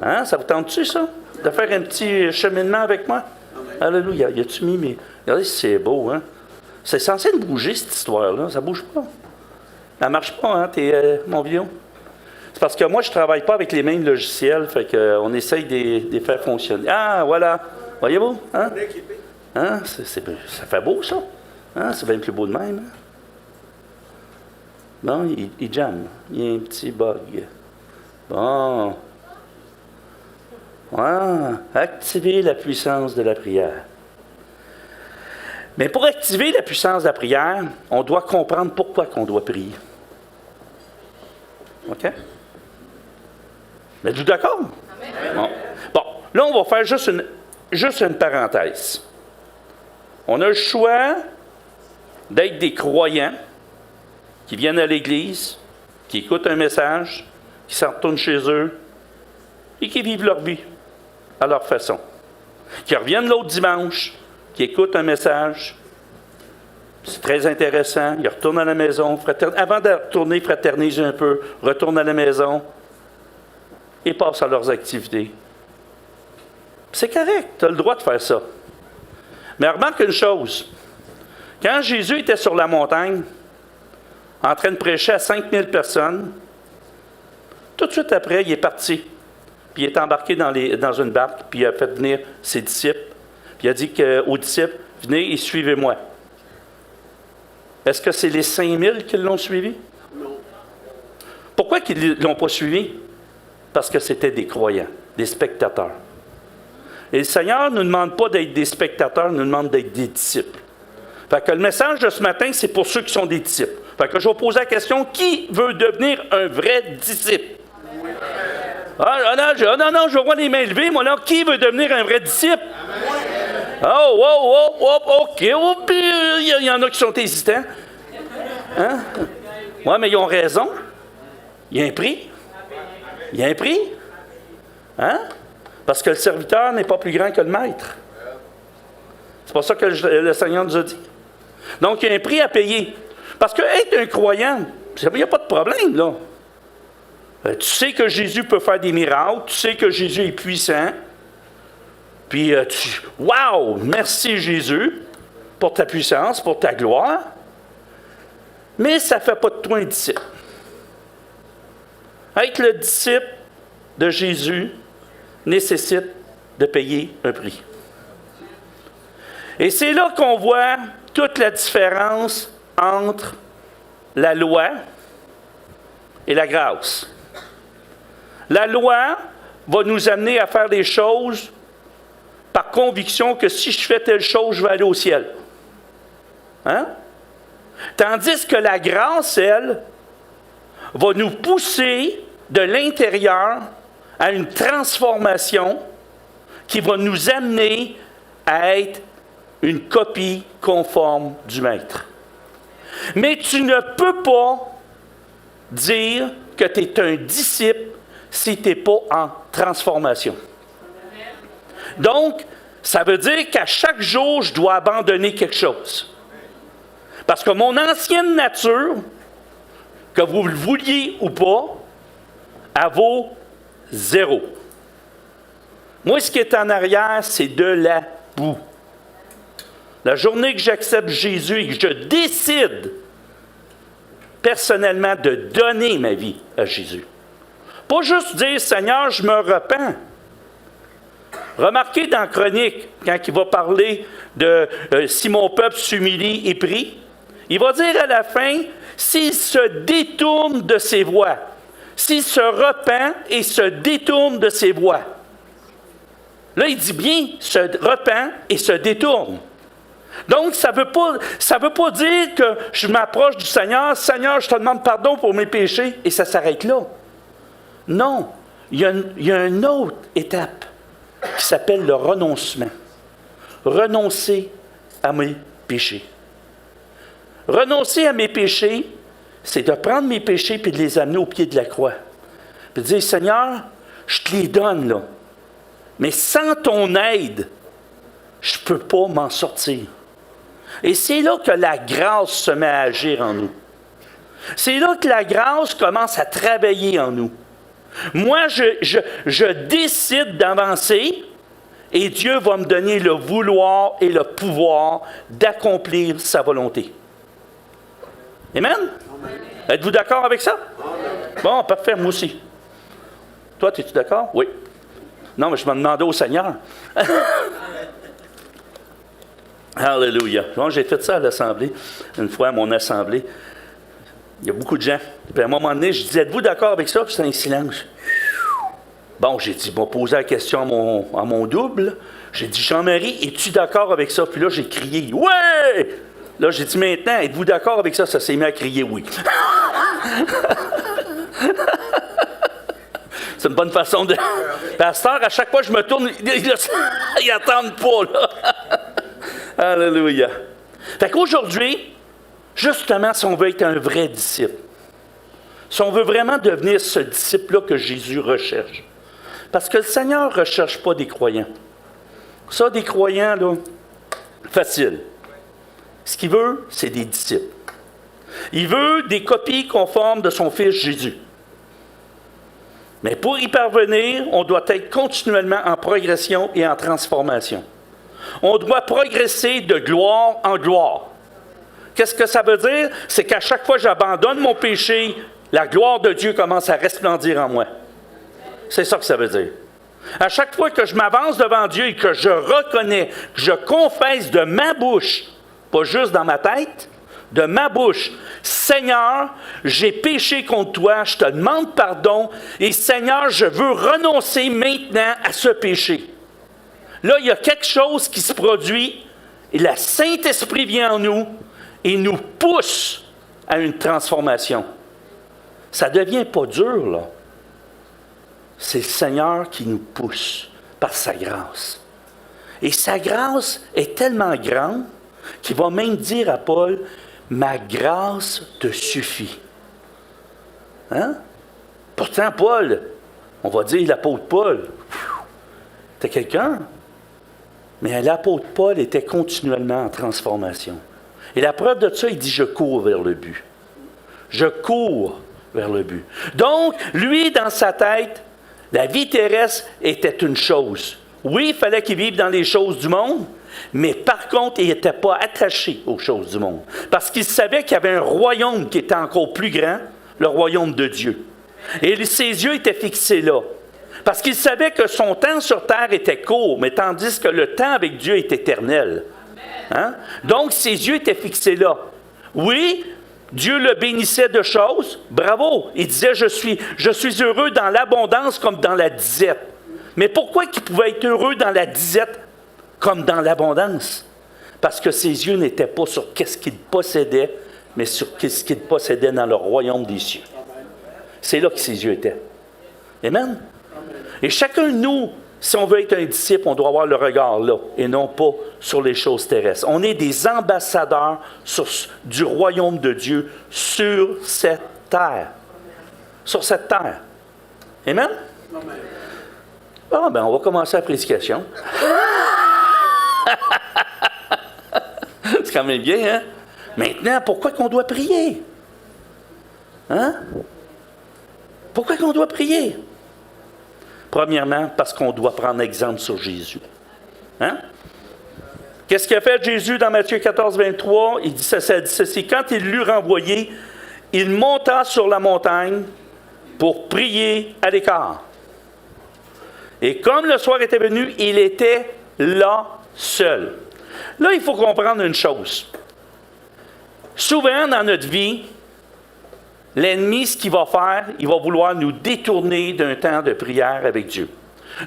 Hein? Ça vous tente-tu, ça? De faire un petit cheminement avec moi? Alléluia. Y a-tu mis mes... Regardez si c'est beau, hein? C'est censé bouger, cette histoire-là. Ça bouge pas. Ça marche pas, hein, mon vidéo? C'est parce que moi, je ne travaille pas avec les mêmes logiciels, fait qu'on essaye de les faire fonctionner. Ah, voilà. Voyez-vous? Hein? Hein? Ça fait beau, ça. Hein? C'est bien plus beau de même. Hein? Bon, il jamme. Il y a un petit bug. Bon. Ah, activer la puissance de la prière. Mais pour activer la puissance de la prière, on doit comprendre pourquoi qu'on doit prier. OK? Êtes-vous d'accord? Bon, là, on va faire juste une parenthèse. On a le choix d'être des croyants qui viennent à l'Église, qui écoutent un message, qui s'en retournent chez eux et qui vivent leur vie à leur façon. Qui reviennent l'autre dimanche, qui écoutent un message, c'est très intéressant, ils retournent à la maison, avant de retourner, fraternisent un peu, retournent à la maison et passent à leurs activités. C'est correct, tu as le droit de faire ça. Mais remarque une chose, quand Jésus était sur la montagne, en train de prêcher à 5000 personnes, tout de suite après, il est parti. Puis il est embarqué dans une barque, puis il a fait venir ses disciples. Puis il a dit aux disciples, venez et suivez-moi. Est-ce que c'est les 5000 qui l'ont suivi? Non. Pourquoi ils ne l'ont pas suivi? Parce que c'était des croyants, des spectateurs. Et le Seigneur ne nous demande pas d'être des spectateurs, il nous demande d'être des disciples. Fait que le message de ce matin, c'est pour ceux qui sont des disciples. Fait que je vais poser la question, qui veut devenir un vrai disciple? Non, je vois les mains levées, moi là, qui veut devenir un vrai disciple? OK. Il y en a qui sont hésitants. Hein? Oui, mais ils ont raison. Il y a un prix. Hein? Parce que le serviteur n'est pas plus grand que le maître. C'est pas ça que le Seigneur nous a dit. Donc, il y a un prix à payer. Parce que être un croyant, il n'y a pas de problème, là. Tu sais que Jésus peut faire des miracles, tu sais que Jésus est puissant. Puis, wow, merci Jésus pour ta puissance, pour ta gloire. Mais ça ne fait pas de toi un disciple. Être le disciple de Jésus nécessite de payer un prix. Et c'est là qu'on voit toute la différence entre la loi et la grâce. La loi va nous amener à faire des choses par conviction que si je fais telle chose, je vais aller au ciel. Hein? Tandis que la grâce, elle, va nous pousser de l'intérieur à une transformation qui va nous amener à être une copie conforme du Maître. Mais tu ne peux pas dire que tu es un disciple si tu n'es pas en transformation. Donc, ça veut dire qu'à chaque jour, je dois abandonner quelque chose. Parce que mon ancienne nature, que vous le vouliez ou pas, elle vaut 0. Moi, ce qui est en arrière, c'est de la boue. La journée que j'accepte Jésus et que je décide personnellement de donner ma vie à Jésus. Pas juste dire, Seigneur, je me repens. Remarquez dans Chronique, quand il va parler de si mon peuple s'humilie et prie, il va dire à la fin, s'il se détourne de ses voies, s'il se repent et se détourne de ses voies. Là, il dit bien, se repent et se détourne. Donc, ça veut pas dire que je m'approche du Seigneur, Seigneur, je te demande pardon pour mes péchés, et ça s'arrête là. Non, il y a une autre étape qui s'appelle le renoncement. Renoncer à mes péchés. Renoncer à mes péchés, c'est de prendre mes péchés et de les amener au pied de la croix. Puis de dire, Seigneur, je te les donne là. Mais sans ton aide, je ne peux pas m'en sortir. Et c'est là que la grâce se met à agir en nous. C'est là que la grâce commence à travailler en nous. Moi, je décide d'avancer et Dieu va me donner le vouloir et le pouvoir d'accomplir sa volonté. Amen? Êtes-vous d'accord avec ça? Bon, parfait, moi aussi. Toi, es-tu d'accord? Oui. Non, mais je me demandais au Seigneur. Alléluia. Bon, j'ai fait ça à l'Assemblée, une fois à mon Assemblée. Il y a beaucoup de gens. Puis à un moment donné, je dis, êtes-vous d'accord avec ça? Puis c'est un silence. Bon, j'ai dit, bon, poser la question à mon double. J'ai dit, Jean-Marie, es-tu d'accord avec ça? Puis là, j'ai crié, ouais! Là, j'ai dit, maintenant, êtes-vous d'accord avec ça? Ça s'est mis à crier oui. C'est une bonne façon de... Pasteur, à chaque fois que je me tourne, ils n'attendent pas, là. Alléluia. Fait qu'aujourd'hui, justement, si on veut être un vrai disciple, si on veut vraiment devenir ce disciple-là que Jésus recherche, parce que le Seigneur ne recherche pas des croyants. Ça, des croyants, là, facile. Ce qu'il veut, c'est des disciples. Il veut des copies conformes de son Fils Jésus. Mais pour y parvenir, on doit être continuellement en progression et en transformation. On doit progresser de gloire en gloire. Qu'est-ce que ça veut dire? C'est qu'à chaque fois que j'abandonne mon péché, la gloire de Dieu commence à resplendir en moi. C'est ça que ça veut dire. À chaque fois que je m'avance devant Dieu et que je reconnais, que je confesse de ma bouche, pas juste dans ma tête, de ma bouche, Seigneur, j'ai péché contre toi, je te demande pardon, et Seigneur, je veux renoncer maintenant à ce péché. Là, il y a quelque chose qui se produit, et le Saint-Esprit vient en nous, et nous pousse à une transformation. Ça ne devient pas dur, là. C'est le Seigneur qui nous pousse par sa grâce. Et sa grâce est tellement grande qu'il va même dire à Paul, « Ma grâce te suffit. » Hein? Pourtant, Paul, on va dire l'apôtre Paul, c'était quelqu'un. Mais l'apôtre Paul était continuellement en transformation. Et la preuve de ça, il dit, « Je cours vers le but. » Je cours vers le but. Donc, lui, dans sa tête, la vie terrestre était une chose. Oui, il fallait qu'il vive dans les choses du monde, mais par contre, il n'était pas attaché aux choses du monde. Parce qu'il savait qu'il y avait un royaume qui était encore plus grand, le royaume de Dieu. Et ses yeux étaient fixés là. Parce qu'il savait que son temps sur terre était court, mais tandis que le temps avec Dieu est éternel. Hein? Donc, ses yeux étaient fixés là. Oui, Dieu le bénissait de choses. Bravo! Il disait, je suis heureux dans l'abondance comme dans la disette. Mais pourquoi il pouvait être heureux dans la disette comme dans l'abondance? Parce que ses yeux n'étaient pas sur ce qu'il possédait, mais sur ce qu'il possédait dans le royaume des cieux. C'est là que ses yeux étaient. Amen? Et chacun de nous, si on veut être un disciple, on doit avoir le regard là, et non pas sur les choses terrestres. On est des ambassadeurs du royaume de Dieu sur cette terre. Sur cette terre. Amen? Amen. Ah, ben, on va commencer la prédication. C'est quand même bien, hein? Maintenant, pourquoi qu'on doit prier? Hein? Pourquoi qu'on doit prier? Premièrement, parce qu'on doit prendre exemple sur Jésus. Hein? Qu'est-ce qu'a fait Jésus dans Matthieu 14, 23? Il dit ceci. Quand il l'eut renvoyé, il monta sur la montagne pour prier à l'écart. Et comme le soir était venu, il était là seul. Là, il faut comprendre une chose. Souvent, dans notre vie, l'ennemi, ce qu'il va faire, il va vouloir nous détourner d'un temps de prière avec Dieu.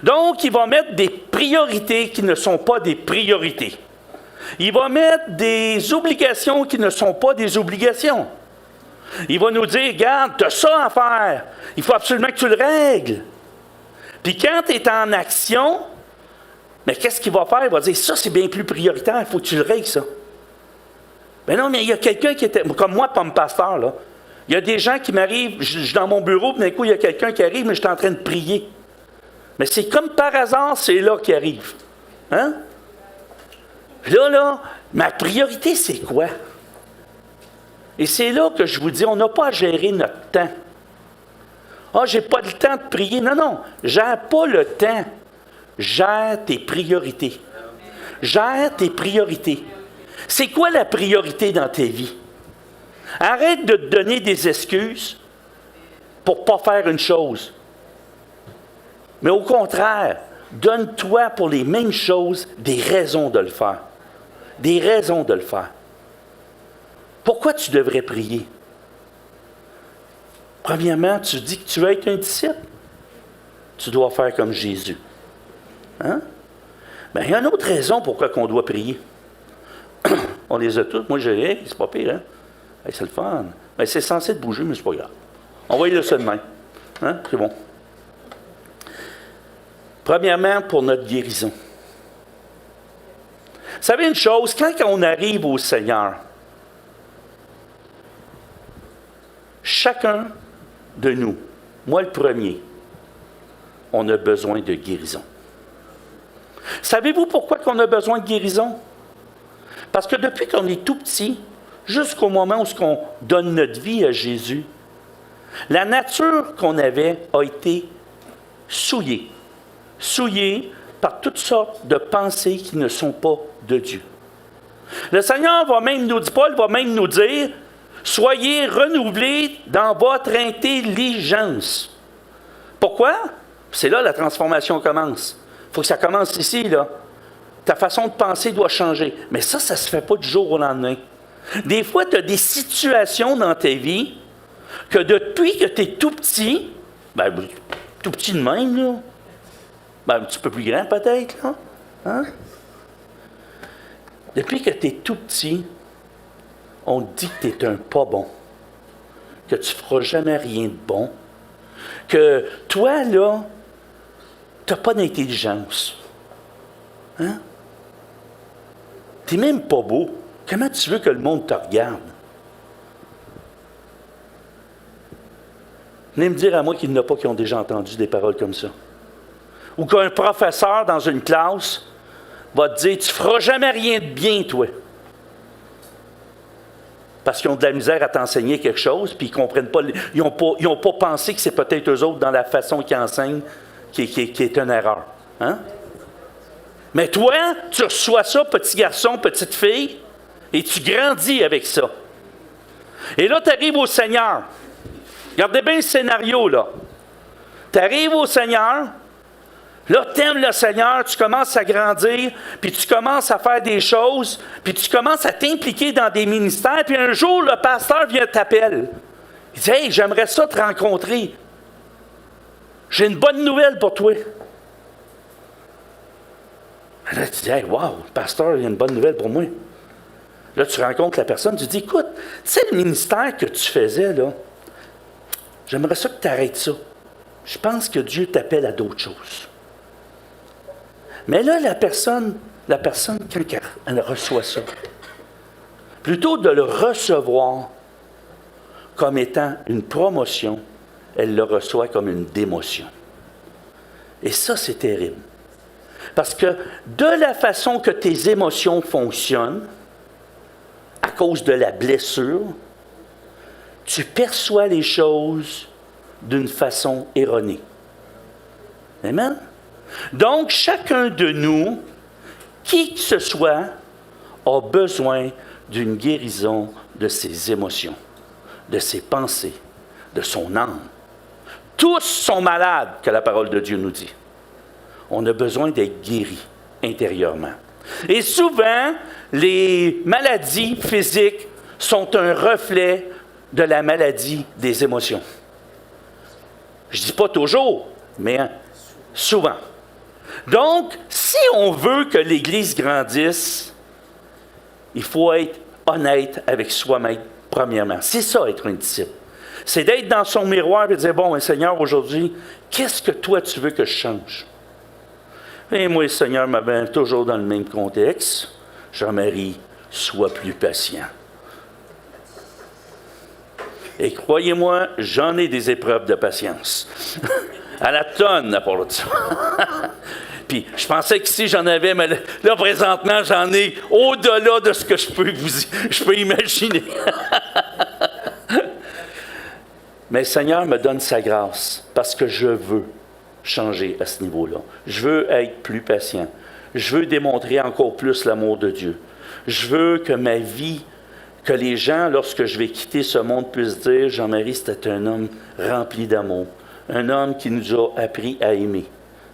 Donc, il va mettre des priorités qui ne sont pas des priorités. Il va mettre des obligations qui ne sont pas des obligations. Il va nous dire, regarde, tu as ça à faire. Il faut absolument que tu le règles. Puis quand tu es en action, mais qu'est-ce qu'il va faire? Il va dire, ça, c'est bien plus prioritaire, il faut que tu le règles, ça. Mais non, mais il y a quelqu'un qui était, comme moi, comme pasteur, là. Il y a des gens qui m'arrivent, je suis dans mon bureau, puis d'un coup, il y a quelqu'un qui arrive, mais je suis en train de prier. Mais c'est comme par hasard, c'est là qu'il arrive. Hein? Là, ma priorité, c'est quoi? Et c'est là que je vous dis, on n'a pas à gérer notre temps. Ah, j'ai pas le temps de prier. Non, gère pas le temps. Gère tes priorités. Gère tes priorités. C'est quoi la priorité dans tes vies? Arrête de te donner des excuses pour ne pas faire une chose. Mais au contraire, donne-toi pour les mêmes choses des raisons de le faire. Des raisons de le faire. Pourquoi tu devrais prier? Premièrement, tu dis que tu veux être un disciple. Tu dois faire comme Jésus. Hein? Bien, il y a une autre raison pourquoi on doit prier. On les a toutes. Moi, je dis, c'est pas pire, hein? Hey, c'est le fun. Mais c'est censé te bouger, mais c'est pas grave. On va y laisser de même. Hein? C'est bon. Premièrement, pour notre guérison. Vous savez une chose, quand on arrive au Seigneur, chacun de nous, moi le premier, on a besoin de guérison. Savez-vous pourquoi on a besoin de guérison? Parce que depuis qu'on est tout petit, jusqu'au moment où on donne notre vie à Jésus, la nature qu'on avait a été souillée. Souillée par toutes sortes de pensées qui ne sont pas de Dieu. Le Seigneur va même nous dire, Paul va même nous dire, soyez renouvelés dans votre intelligence. Pourquoi? C'est là que la transformation commence. Il faut que ça commence ici, là. Ta façon de penser doit changer. Mais ça ne se fait pas du jour au lendemain. Des fois, tu as des situations dans ta vie que depuis que tu es tout petit, tout petit de même, là, un petit peu plus grand peut-être, là, hein? Depuis que tu es tout petit, on te dit que tu es un pas bon, que tu ne feras jamais rien de bon, que toi, là, tu n'as pas d'intelligence. Hein? Tu n'es même pas beau. Comment tu veux que le monde te regarde? Venez me dire à moi qu'il n'y en a pas qui ont déjà entendu des paroles comme ça. Ou qu'un professeur dans une classe va te dire « Tu ne feras jamais rien de bien, toi. » Parce qu'ils ont de la misère à t'enseigner quelque chose, puis ils comprennent pas, ils n'ont pas pensé que c'est peut-être eux autres dans la façon qu'ils enseignent qui est une erreur. Hein? Mais toi, tu reçois ça, petit garçon, petite fille, et tu grandis avec ça. Et là, tu arrives au Seigneur. Regardez bien le scénario, là. Tu arrives au Seigneur, là, tu aimes le Seigneur, tu commences à grandir, puis tu commences à faire des choses, puis tu commences à t'impliquer dans des ministères, puis un jour, le pasteur vient t'appeler. Il dit « Hey, j'aimerais ça te rencontrer. J'ai une bonne nouvelle pour toi. » Là, tu dis « Hey, wow, le pasteur, il y a une bonne nouvelle pour moi. » Là, tu rencontres la personne, tu dis « Écoute, tu sais le ministère que tu faisais, là, j'aimerais ça que tu arrêtes ça. Je pense que Dieu t'appelle à d'autres choses. » Mais là, la personne, quand elle reçoit ça, plutôt de le recevoir comme étant une promotion, elle le reçoit comme une démotion. Et ça, c'est terrible. Parce que de la façon que tes émotions fonctionnent, à cause de la blessure, tu perçois les choses d'une façon erronée. Amen? Donc, chacun de nous, qui que ce soit, a besoin d'une guérison de ses émotions, de ses pensées, de son âme. Tous sont malades, que la parole de Dieu nous dit. On a besoin d'être guéris intérieurement. Et souvent, les maladies physiques sont un reflet de la maladie des émotions. Je ne dis pas toujours, mais souvent. Donc, si on veut que l'Église grandisse, il faut être honnête avec soi-même, premièrement. C'est ça, être un disciple. C'est d'être dans son miroir et de dire, bon, Seigneur, aujourd'hui, qu'est-ce que toi, tu veux que je change? Et moi, Seigneur, m'avait toujours dans le même contexte. Jean-Marie, sois plus patient. Et croyez-moi, j'en ai des épreuves de patience. À la tonne, à part de ça. Puis, je pensais qu'ici, j'en avais, mais là, présentement, j'en ai au-delà de ce que je peux imaginer. Mais le Seigneur me donne sa grâce parce que je veux changer à ce niveau-là. Je veux être plus patient. Je veux démontrer encore plus l'amour de Dieu. Je veux que ma vie, que les gens, lorsque je vais quitter ce monde, puissent dire, Jean-Marie, c'était un homme rempli d'amour. Un homme qui nous a appris à aimer.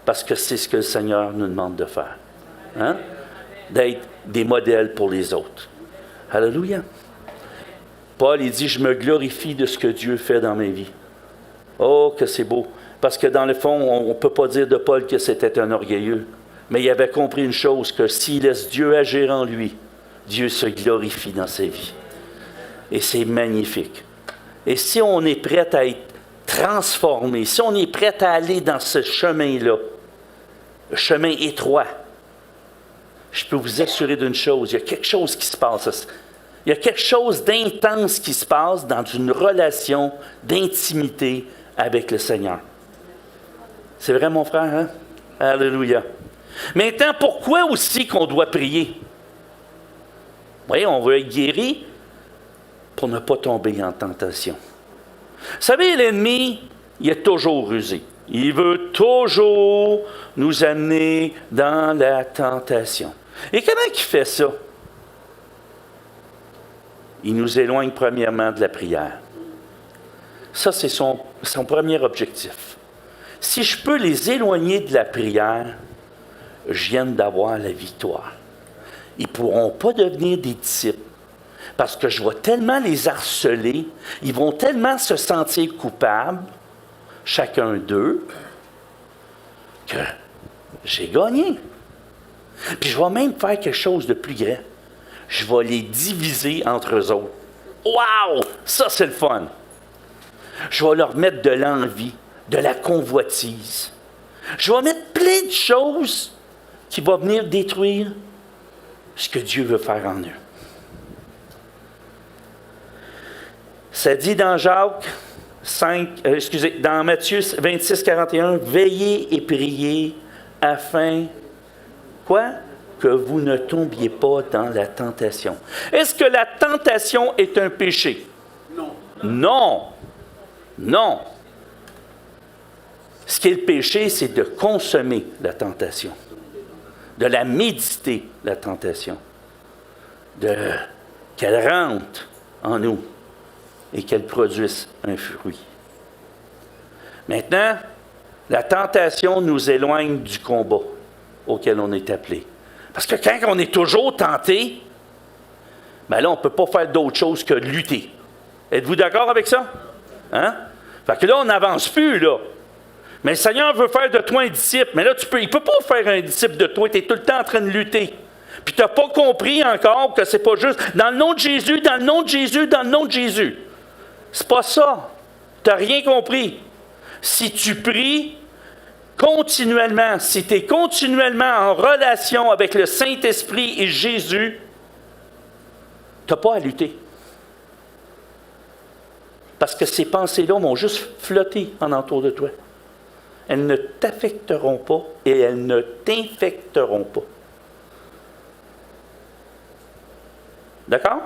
Parce que c'est ce que le Seigneur nous demande de faire. Hein? D'être des modèles pour les autres. Alléluia. Paul, il dit, je me glorifie de ce que Dieu fait dans ma vie. Oh, que c'est beau. Parce que dans le fond, on ne peut pas dire de Paul que c'était un orgueilleux. Mais il avait compris une chose, que s'il laisse Dieu agir en lui, Dieu se glorifie dans sa vie. Et c'est magnifique. Et si on est prêt à être transformé, si on est prêt à aller dans ce chemin-là, le chemin étroit, je peux vous assurer d'une chose, il y a quelque chose qui se passe. Il y a quelque chose d'intense qui se passe dans une relation d'intimité avec le Seigneur. C'est vrai, mon frère, hein? Alléluia. Maintenant, pourquoi aussi qu'on doit prier? Vous voyez, on veut être guéri pour ne pas tomber en tentation. Vous savez, l'ennemi, il est toujours rusé. Il veut toujours nous amener dans la tentation. Et comment il fait ça? Il nous éloigne premièrement de la prière. Ça, c'est son premier objectif. Si je peux les éloigner de la prière, je viens d'avoir la victoire. Ils ne pourront pas devenir des disciples. Parce que je vais tellement les harceler, ils vont tellement se sentir coupables, chacun d'eux, que j'ai gagné. Puis je vais même faire quelque chose de plus grand. Je vais les diviser entre eux autres. Wow! Ça, c'est le fun. Je vais leur mettre de l'envie, de la convoitise. Je vais mettre plein de choses qui vont venir détruire ce que Dieu veut faire en eux. Ça dit dans Jacques 5, dans Matthieu 26, 41, « Veillez et priez afin, quoi? Que vous ne tombiez pas dans la tentation. » Est-ce que la tentation est un péché? Non. Non. Non. Ce qui est le péché, c'est de consommer la tentation, de la méditer, la tentation, qu'elle rentre en nous et qu'elle produise un fruit. Maintenant, la tentation nous éloigne du combat auquel on est appelé. Parce que quand on est toujours tenté, ben là, on ne peut pas faire d'autre chose que de lutter. Êtes-vous d'accord avec ça? Hein? Fait que là, on n'avance plus, là. Mais le Seigneur veut faire de toi un disciple. Mais là, il ne peut pas faire un disciple de toi. Tu es tout le temps en train de lutter. Puis tu n'as pas compris encore que c'est pas juste dans le nom de Jésus, dans le nom de Jésus, dans le nom de Jésus. C'est pas ça. Tu n'as rien compris. Si tu pries continuellement, si tu es continuellement en relation avec le Saint-Esprit et Jésus, tu n'as pas à lutter. Parce que ces pensées-là vont juste flotter en entour de toi. Elles ne t'affecteront pas et elles ne t'infecteront pas. D'accord?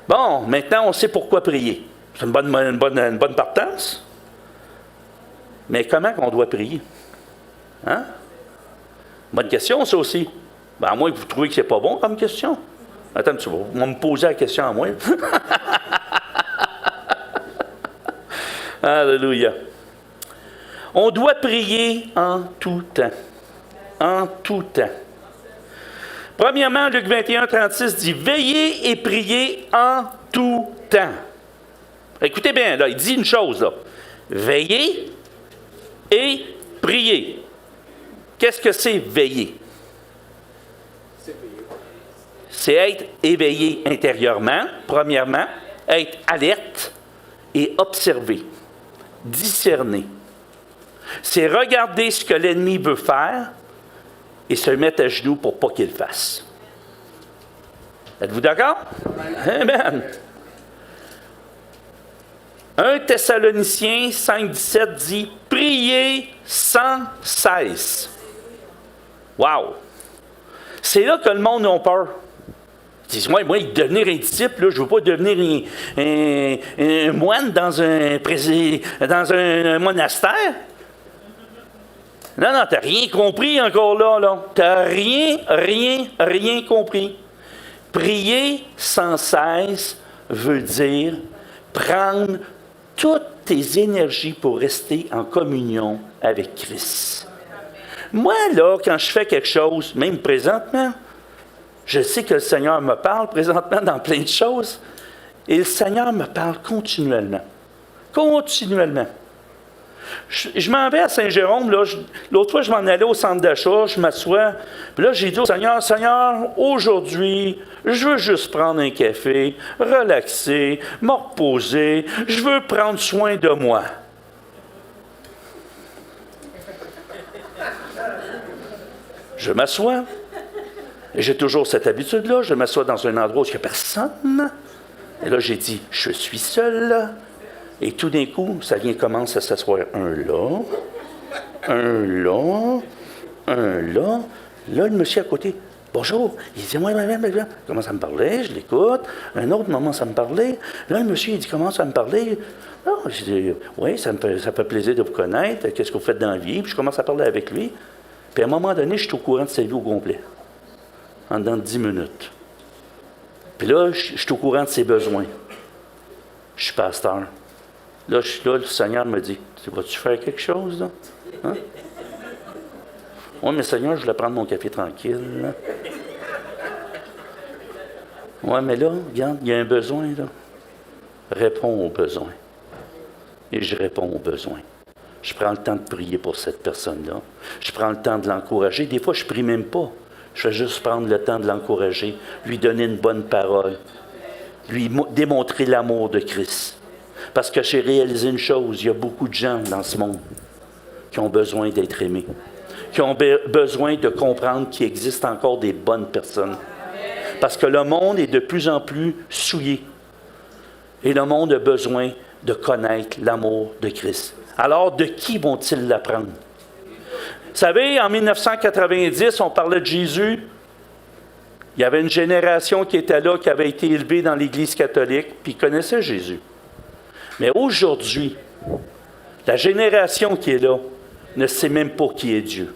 Bon, maintenant, on sait pourquoi prier. C'est une bonne partance. Mais comment on doit prier? Hein? Bonne question, ça aussi. Ben, à moins que vous trouviez que ce n'est pas bon comme question. Attends, tu vas me poser la question à moi. Alléluia. On doit prier en tout temps. En tout temps. Premièrement, Luc 21, 36 dit « Veillez et priez en tout temps ». Écoutez bien, là, il dit une chose, là. Veillez et priez. Qu'est-ce que c'est veiller? C'est être éveillé intérieurement, premièrement, être alerte et observer, discerner. C'est regarder ce que l'ennemi veut faire et se mettre à genoux pour pas qu'il le fasse. Êtes-vous d'accord? Amen. 1 Thessaloniciens 5, 17 dit « Priez sans cesse ». Wow! C'est là que le monde a peur. Ils disent, moi, devenir un disciple, là, je ne veux pas devenir un moine dans un monastère. Non, tu n'as rien compris encore là. Tu n'as rien compris. Prier sans cesse veut dire prendre toutes tes énergies pour rester en communion avec Christ. Moi, là, quand je fais quelque chose, même présentement, je sais que le Seigneur me parle présentement dans plein de choses, et le Seigneur me parle continuellement. Continuellement. Je m'en vais à Saint-Jérôme, là, l'autre fois, je m'en allais au centre d'achat, je m'assois, puis là, j'ai dit au Seigneur, « Seigneur, aujourd'hui, je veux juste prendre un café, relaxer, me reposer, je veux prendre soin de moi. » Je m'assois, et j'ai toujours cette habitude-là, je m'assois dans un endroit où il n'y a personne, et là, j'ai dit, « Je suis seul, là. » Et tout d'un coup, ça commence à s'asseoir un là, un là, un là. Là, le monsieur à côté, bonjour. Il dit, oui, il commence à me parler, je l'écoute. Un autre moment, ça me parlait. Là, le monsieur, il dit, commence à me parler. Là, je dis, oui, ça fait plaisir de vous connaître. Qu'est-ce que vous faites dans la vie? Puis je commence à parler avec lui. Puis à un moment donné, je suis au courant de sa vie au complet. En dedans de 10 minutes. Puis là, je suis au courant de ses besoins. Je suis pasteur. Là, je suis là, le Seigneur me dit, vas-tu faire quelque chose, là? Hein? Oui, mais Seigneur, je voulais prendre mon café tranquille. Ouais, mais là, regarde, il y a un besoin, là. Réponds aux besoins. Et je réponds aux besoins. Je prends le temps de prier pour cette personne-là. Je prends le temps de l'encourager. Des fois, je ne prie même pas. Je vais juste prendre le temps de l'encourager, lui donner une bonne parole, lui démontrer l'amour de Christ. Parce que j'ai réalisé une chose, il y a beaucoup de gens dans ce monde qui ont besoin d'être aimés, qui ont besoin de comprendre qu'il existe encore des bonnes personnes. Parce que le monde est de plus en plus souillé. Et le monde a besoin de connaître l'amour de Christ. Alors, de qui vont-ils l'apprendre? Vous savez, en 1990, on parlait de Jésus. Il y avait une génération qui était là, qui avait été élevée dans l'Église catholique, puis ils connaissaient Jésus. Mais aujourd'hui, la génération qui est là ne sait même pas qui est Dieu.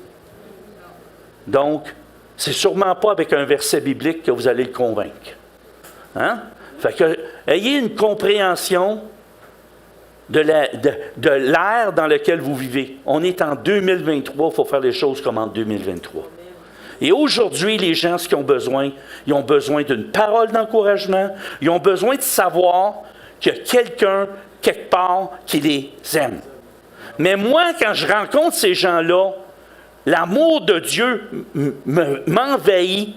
Donc, c'est sûrement pas avec un verset biblique que vous allez le convaincre. Hein? Fait que, ayez une compréhension de l'ère dans laquelle vous vivez. On est en 2023, il faut faire les choses comme en 2023. Et aujourd'hui, les gens, ce qu'ils ont besoin, ils ont besoin d'une parole d'encouragement, ils ont besoin de savoir qu'il y a quelqu'un, quelque part, qui les aime. Mais moi, quand je rencontre ces gens-là, l'amour de Dieu m'envahit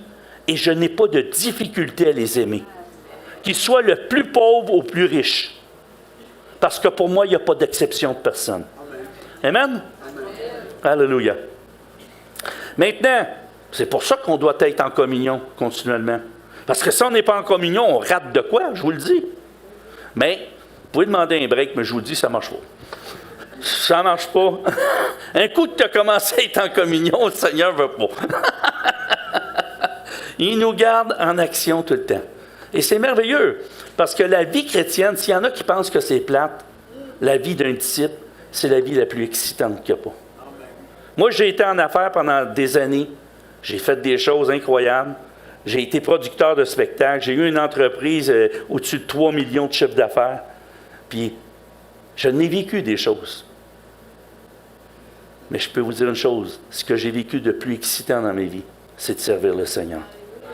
et je n'ai pas de difficulté à les aimer. Qu'ils soient le plus pauvre ou plus riche. Parce que pour moi, il n'y a pas d'exception de personne. Amen? Amen? Alléluia. Maintenant, c'est pour ça qu'on doit être en communion continuellement. Parce que si on n'est pas en communion, on rate de quoi, je vous le dis. Mais, vous pouvez demander un break, mais je vous le dis, ça ne marche pas. Ça ne marche pas. Un coup que tu as commencé à être en communion, le Seigneur ne veut pas. Il nous garde en action tout le temps. Et c'est merveilleux, parce que la vie chrétienne, s'il y en a qui pensent que c'est plate, la vie d'un disciple, c'est la vie la plus excitante qu'il n'y a pas. Moi, j'ai été en affaires pendant des années. J'ai fait des choses incroyables. J'ai été producteur de spectacles. J'ai eu une entreprise au-dessus de 3 millions de chiffres d'affaires. Puis, je n'ai vécu des choses. Mais je peux vous dire une chose. Ce que j'ai vécu de plus excitant dans ma vie, c'est de servir le Seigneur.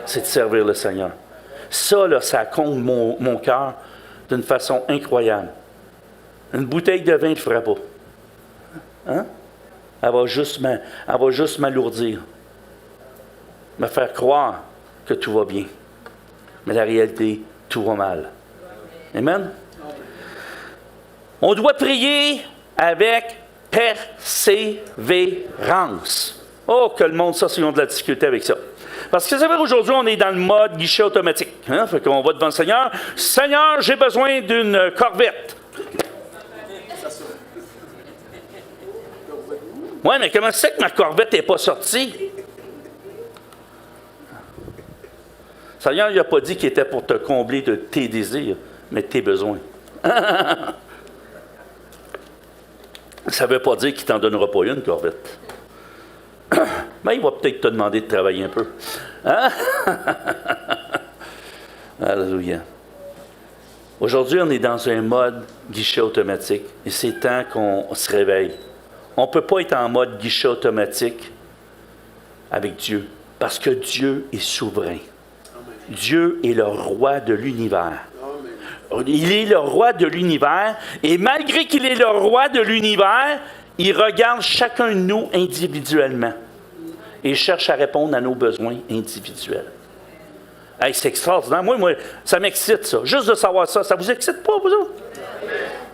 C'est de servir le Seigneur. Ça, là, ça comble mon cœur d'une façon incroyable. Une bouteille de vin ne le fera pas. Hein? Elle va juste m'alourdir. Me faire croire que tout va bien. Mais la réalité, tout va mal. Amen? On doit prier avec persévérance. Oh, que le monde, ça, ils ont de la difficulté avec ça. Parce que, vous savez, aujourd'hui, on est dans le mode guichet automatique. Hein? Fait qu'on va devant le Seigneur. Seigneur, j'ai besoin d'une Corvette. Oui, mais comment c'est que ma Corvette n'est pas sortie? Seigneur, il n'a pas dit qu'il était pour te combler de tes désirs, mais de tes besoins. Ça ne veut pas dire qu'il ne t'en donnera pas une, Corvette. Mais il va peut-être te demander de travailler un peu. Hein? Alléluia. Aujourd'hui, on est dans un mode guichet automatique et c'est temps qu'on se réveille. On ne peut pas être en mode guichet automatique avec Dieu parce que Dieu est souverain. Dieu est le roi de l'univers. Il est le roi de l'univers et malgré qu'il est le roi de l'univers, il regarde chacun de nous individuellement et cherche à répondre à nos besoins individuels. Hey, c'est extraordinaire. Moi, ça m'excite, ça. Juste de savoir ça. Ça vous excite pas, vous autres?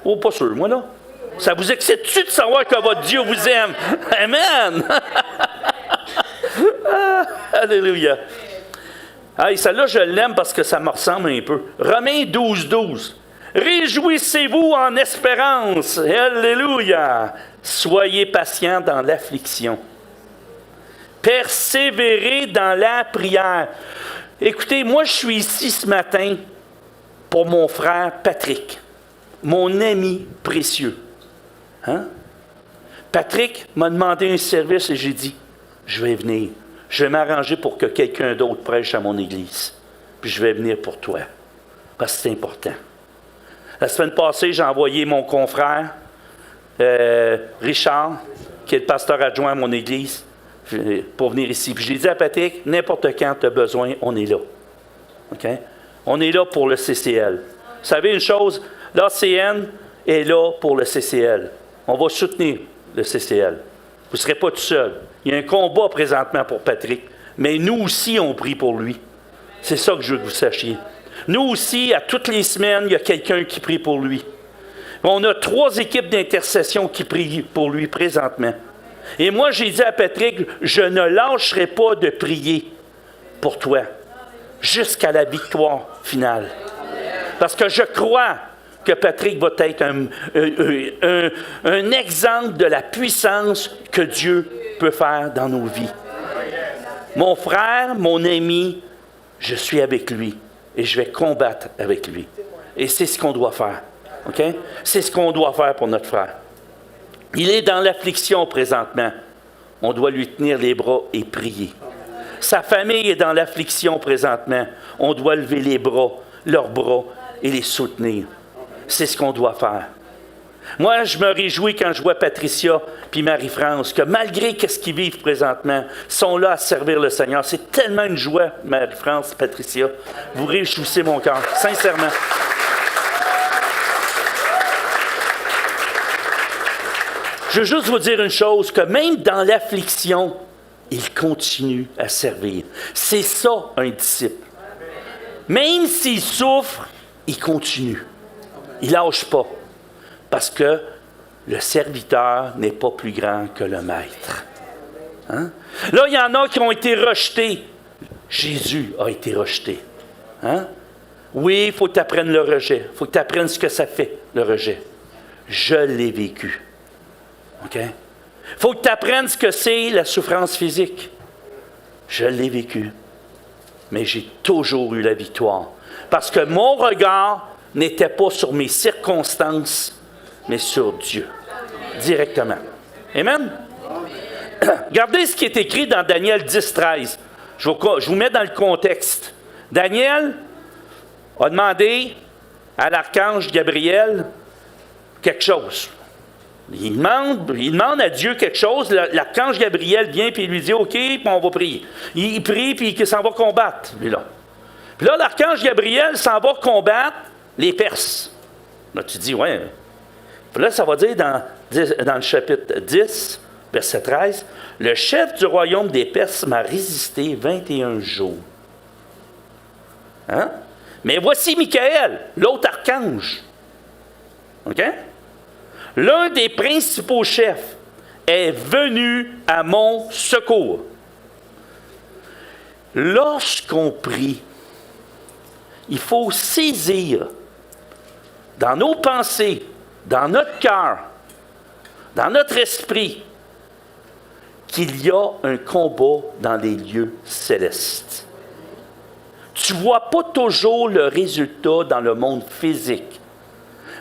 Oh, pas sûr, moi, là. Ça vous excite-tu de savoir que votre Dieu vous aime? Amen! Alléluia. Hey, celle-là, je l'aime parce que ça me ressemble un peu. Romains 12, 12. Réjouissez-vous en espérance. Alléluia. Soyez patients dans l'affliction. Persévérez dans la prière. Écoutez, moi, je suis ici ce matin pour mon frère Patrick, mon ami précieux. Hein? Patrick m'a demandé un service et j'ai dit, je vais venir. Je vais m'arranger pour que quelqu'un d'autre prêche à mon église. Puis je vais venir pour toi. Parce que c'est important. La semaine passée, j'ai envoyé mon confrère, Richard, qui est le pasteur adjoint à mon église, pour venir ici. Puis j'ai dit à Patrick, n'importe quand tu as besoin, on est là. OK? On est là pour le CCL. Vous savez une chose, l'ACN est là pour le CCL. On va soutenir le CCL. Vous ne serez pas tout seul. Il y a un combat présentement pour Patrick, mais nous aussi, on prie pour lui. C'est ça que je veux que vous sachiez. Nous aussi, à toutes les semaines, il y a quelqu'un qui prie pour lui. On a 3 équipes d'intercession qui prient pour lui présentement. Et moi, j'ai dit à Patrick, je ne lâcherai pas de prier pour toi jusqu'à la victoire finale. Parce que je crois que Patrick va être un exemple de la puissance que Dieu peut faire dans nos vies. Mon frère, mon ami, je suis avec lui et je vais combattre avec lui. Et c'est ce qu'on doit faire. OK? C'est ce qu'on doit faire pour notre frère. Il est dans l'affliction présentement. On doit lui tenir les bras et prier. Sa famille est dans l'affliction présentement. On doit lever leurs bras et les soutenir. C'est ce qu'on doit faire. Moi, je me réjouis quand je vois Patricia puis Marie-France, que malgré ce qu'ils vivent présentement, sont là à servir le Seigneur. C'est tellement une joie, Marie-France et Patricia. Vous réjouissez mon cœur, sincèrement. Je veux juste vous dire une chose, que même dans l'affliction, il continue à servir. C'est ça, un disciple. Même s'il souffre, il continue. Il ne lâche pas. Parce que le serviteur n'est pas plus grand que le maître. Hein? Là, il y en a qui ont été rejetés. Jésus a été rejeté. Hein? Oui, il faut que tu apprennes le rejet. Il faut que tu apprennes ce que ça fait, le rejet. Je l'ai vécu. OK? Il faut que tu apprennes ce que c'est la souffrance physique. Je l'ai vécu. Mais j'ai toujours eu la victoire. Parce que mon regard n'était pas sur mes circonstances, mais sur Dieu, directement. Amen? Regardez ce qui est écrit dans Daniel 10, 13. Je vous mets dans le contexte. Daniel a demandé à l'archange Gabriel quelque chose. Il demande à Dieu quelque chose. L'archange Gabriel vient et il lui dit « OK, puis on va prier. » Il prie puis il s'en va combattre, lui-là. Puis là, l'archange Gabriel s'en va combattre les Perses. Là, tu dis « Ouais. » Puis là, ça va dire dans le chapitre 10, verset 13, « Le chef du royaume des Perses m'a résisté 21 jours. » Hein? Mais voici Michael, l'autre archange. OK? L'un des principaux chefs est venu à mon secours. Lorsqu'on prie, il faut saisir dans nos pensées, dans notre cœur, dans notre esprit, qu'il y a un combat dans les lieux célestes. Tu ne vois pas toujours le résultat dans le monde physique.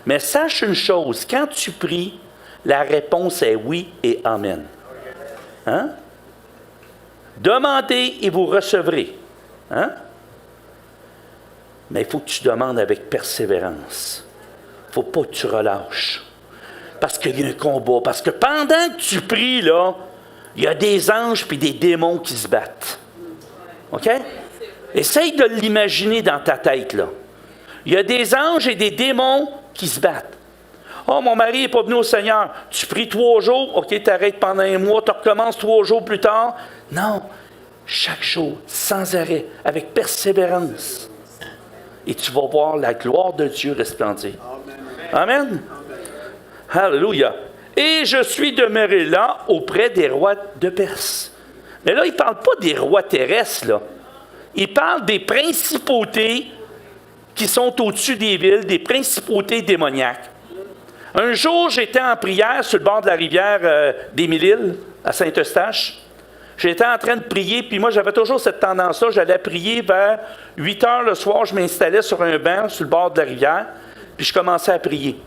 Mais sache une chose, quand tu pries, la réponse est oui et amen. Hein? Demandez et vous recevrez. Hein? Mais il faut que tu demandes avec persévérance. Il ne faut pas que tu relâches. Parce qu'il y a un combat. Parce que pendant que tu pries, là, il y a des anges et des démons qui se battent. OK? Essaye de l'imaginer dans ta tête, là. Il y a des anges et des démons qui se battent. « Oh, mon mari n'est pas venu au Seigneur. Tu pries 3 jours, OK, tu arrêtes pendant 1 mois, tu recommences 3 jours plus tard. » Non, chaque jour, sans arrêt, avec persévérance. Et tu vas voir la gloire de Dieu resplendir. Amen. Alléluia. Et je suis demeuré là auprès des rois de Perse. Mais là, il ne parle pas des rois terrestres, là. Il parle des principautés qui sont au-dessus des villes, des principautés démoniaques. Un jour, j'étais en prière sur le bord de la rivière des Mille-Îles, à Saint-Eustache. J'étais en train de prier, puis moi, j'avais toujours cette tendance-là. J'allais prier vers 8 heures le soir, je m'installais sur un banc sur le bord de la rivière, puis je commençais à prier.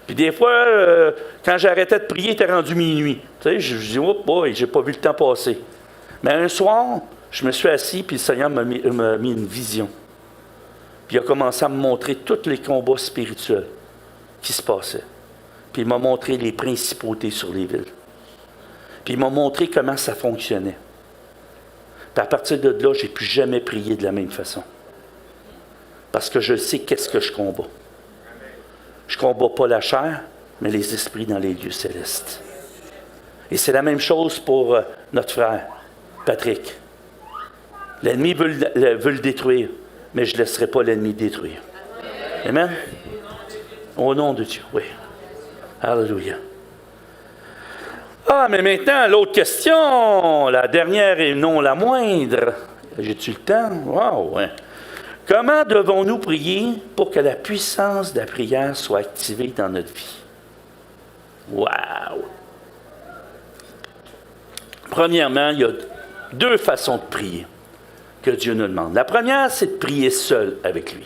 Puis des fois, quand j'arrêtais de prier, il était rendu minuit. Tu sais, je dis, oh boy, j'ai pas vu le temps passer. Mais un soir, je me suis assis, puis le Seigneur m'a mis une vision. Puis il a commencé à me montrer tous les combats spirituels qui se passaient. Puis il m'a montré les principautés sur les villes. Puis il m'a montré comment ça fonctionnait. Puis à partir de là, je n'ai plus jamais prié de la même façon. Parce que je sais qu'est-ce que je combats. Je ne combats pas la chair, mais les esprits dans les lieux célestes. Et c'est la même chose pour notre frère, Patrick. L'ennemi veut le détruire, mais je ne laisserai pas l'ennemi détruire. Amen? Au nom de Dieu, oui. Alléluia. Ah, mais maintenant, l'autre question, la dernière et non la moindre. J'ai-tu le temps? Wow, ouais. Comment devons-nous prier pour que la puissance de la prière soit activée dans notre vie? Wow! Premièrement, il y a deux façons de prier que Dieu nous demande. La première, c'est de prier seul avec lui.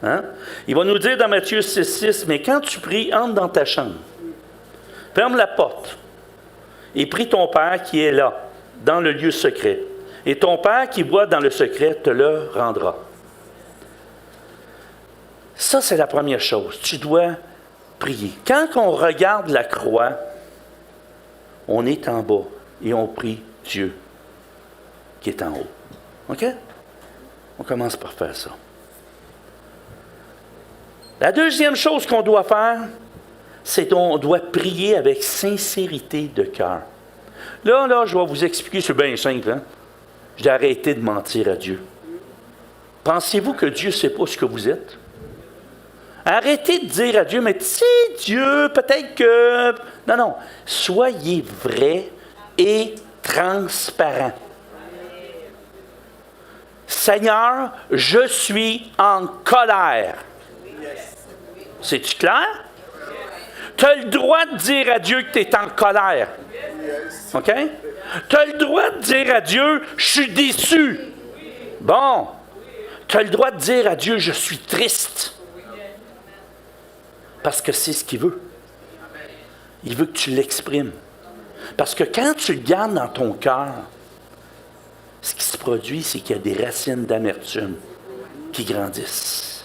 Hein? Il va nous dire dans Matthieu 6,6, mais quand tu pries, entre dans ta chambre. Ferme la porte et prie ton Père qui est là, dans le lieu secret. Et ton Père qui voit dans le secret te le rendra. Ça, c'est la première chose. Tu dois prier. Quand on regarde la croix, on est en bas et on prie Dieu qui est en haut. OK? On commence par faire ça. La deuxième chose qu'on doit faire, c'est qu'on doit prier avec sincérité de cœur. Là, je vais vous expliquer, c'est bien simple. Hein? J'ai arrêté de mentir à Dieu. Pensez-vous que Dieu ne sait pas ce que vous êtes? Arrêtez de dire à Dieu, mais tu sais, Dieu, peut-être que... Non. Soyez vrai et transparent. Seigneur, je suis en colère. C'est-tu clair? Tu as le droit de dire à Dieu que tu es en colère. OK? Tu as le droit de dire à Dieu, je suis déçu. Bon. Tu as le droit de dire à Dieu, je suis triste. Parce que c'est ce qu'il veut. Il veut que tu l'exprimes. Parce que quand tu le gardes dans ton cœur, ce qui se produit, c'est qu'il y a des racines d'amertume qui grandissent.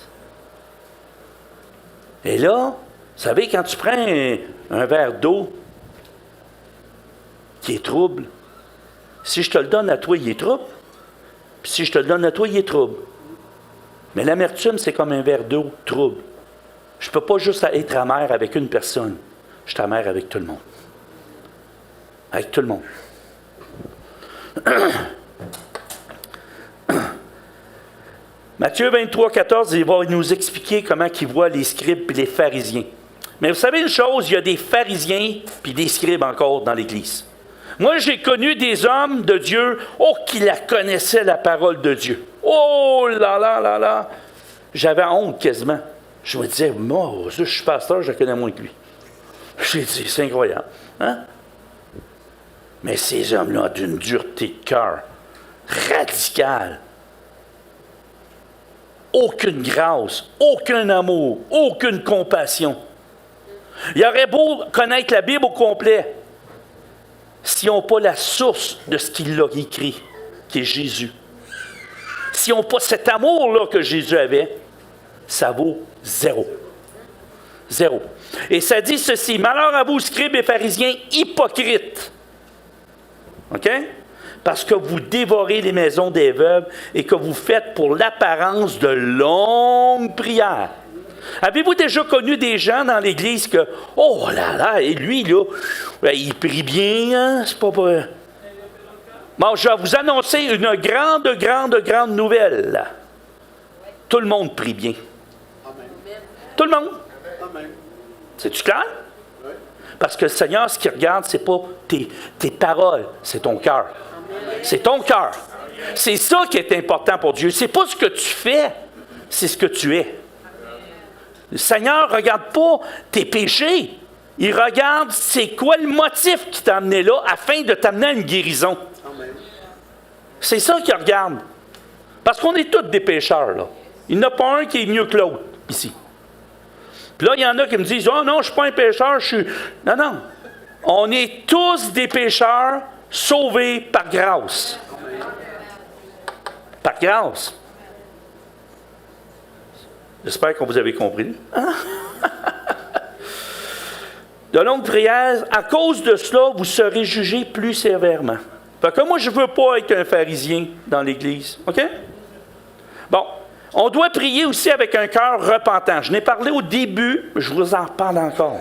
Et là, vous savez, quand tu prends un verre d'eau qui est trouble, si je te le donne à toi, il est trouble. Puis si je te le donne à toi, il est trouble. Mais l'amertume, c'est comme un verre d'eau trouble. Je ne peux pas juste être amer avec une personne. Je suis amer avec tout le monde. Avec tout le monde. Matthieu 23, 14, il va nous expliquer comment il voit les scribes et les pharisiens. Mais vous savez une chose, il y a des pharisiens puis des scribes encore dans l'Église. Moi, j'ai connu des hommes de Dieu, qui la connaissaient, la parole de Dieu. Oh là là là là! J'avais honte quasiment. Je me disais, moi, je suis pasteur, je connais moins que lui. J'ai dit, c'est incroyable. Hein? Mais ces hommes-là ont d'une dureté de cœur radicale. Aucune grâce, aucun amour, aucune compassion. Il aurait beau connaître la Bible au complet, s'ils n'ont pas la source de ce qu'il a écrit, qui est Jésus. S'ils n'ont pas cet amour-là que Jésus avait, ça vaut zéro. Zéro. Et ça dit ceci, « Malheur à vous, scribes et pharisiens, hypocrites. » OK? Parce que vous dévorez les maisons des veuves et que vous faites pour l'apparence de longues prières. Avez-vous déjà connu des gens dans l'Église que, oh là là, et lui, là, il prie bien, hein? C'est pas... Bon, je vais vous annoncer une grande nouvelle. Tout le monde prie bien. Tout le monde. C'est-tu clair? Parce que le Seigneur, ce qu'il regarde, c'est pas tes paroles, c'est ton cœur. C'est ton cœur. C'est ça qui est important pour Dieu. C'est pas ce que tu fais, c'est ce que tu es. Le Seigneur ne regarde pas tes péchés. Il regarde c'est quoi le motif qui t'a amené là afin de t'amener à une guérison. C'est ça qu'il regarde. Parce qu'on est tous des pécheurs, là. Il n'y en a pas un qui est mieux que l'autre, ici. Puis là, il y en a qui me disent, « Oh non, je ne suis pas un pécheur, je suis... » Non. On est tous des pécheurs sauvés par grâce. Par grâce. J'espère que vous avez compris. De longues prières, à cause de cela, vous serez jugés plus sévèrement. Fait que moi, je ne veux pas être un pharisien dans l'Église. OK? Bon. On doit prier aussi avec un cœur repentant. Je n'ai parlé au début, je vous en reparle encore.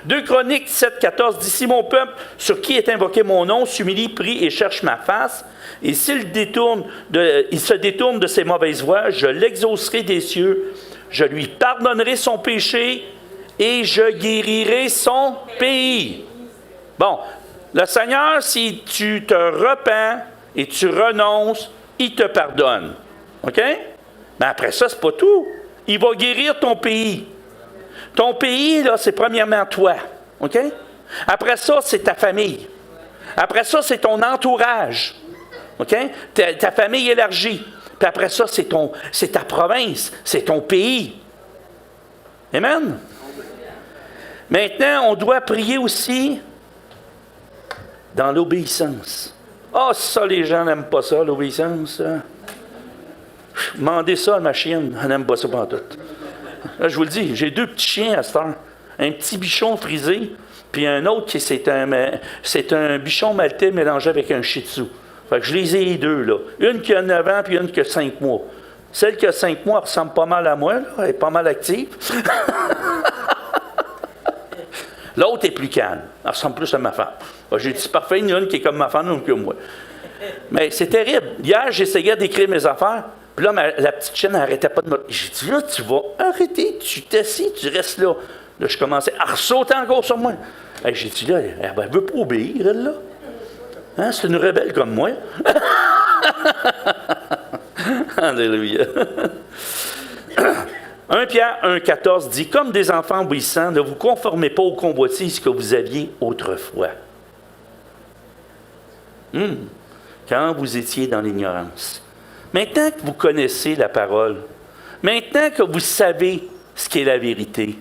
2 Chroniques 17, 14 dit « Si mon peuple, sur qui est invoqué mon nom, s'humilie, prie et cherche ma face, et s'il se détourne de ses mauvaises voies, je l'exaucerai des cieux, je lui pardonnerai son péché et je guérirai son pays. » Bon, le Seigneur, si tu te repens et tu renonces, il te pardonne. OK? Mais après ça, c'est pas tout. Il va guérir ton pays. Ton pays, là, c'est premièrement toi. OK? Après ça, c'est ta famille. Après ça, c'est ton entourage. OK? Ta famille élargie. Puis après ça, c'est ta province. C'est ton pays. Amen? Maintenant, on doit prier aussi dans l'obéissance. Ah, ça, les gens n'aiment pas ça, l'obéissance. Demandez ça à ma chienne. Elle n'aime pas ça pantoute. Là, je vous le dis, j'ai 2 petits chiens à cette heure. Un petit bichon frisé, puis un autre qui c'est un bichon maltais mélangé avec un shih tzu. Fait que je les ai les 2, là. Une qui a 9 ans, puis une qui a 5 mois. Celle qui a 5 mois, elle ressemble pas mal à moi, là. Elle est pas mal active. L'autre est plus calme. Elle ressemble plus à ma femme. J'ai dit, c'est parfait, il y en a une qui est comme ma femme, une que moi. Mais c'est terrible. Hier, j'essayais d'écrire mes affaires. Puis là, la petite chienne n'arrêtait pas de me... J'ai dit, là, tu vas arrêter, tu t'assis, tu restes là. Là, je commençais à ressauter encore sur moi. Et j'ai dit, là, elle ne veut pas obéir, elle, là. Hein, c'est une rebelle comme moi. Alléluia. 1 Pierre 1,14 dit, « Comme des enfants obéissants, ne vous conformez pas aux convoitises que vous aviez autrefois. » Quand vous étiez dans l'ignorance. Maintenant que vous connaissez la parole, maintenant que vous savez ce qu'est la vérité,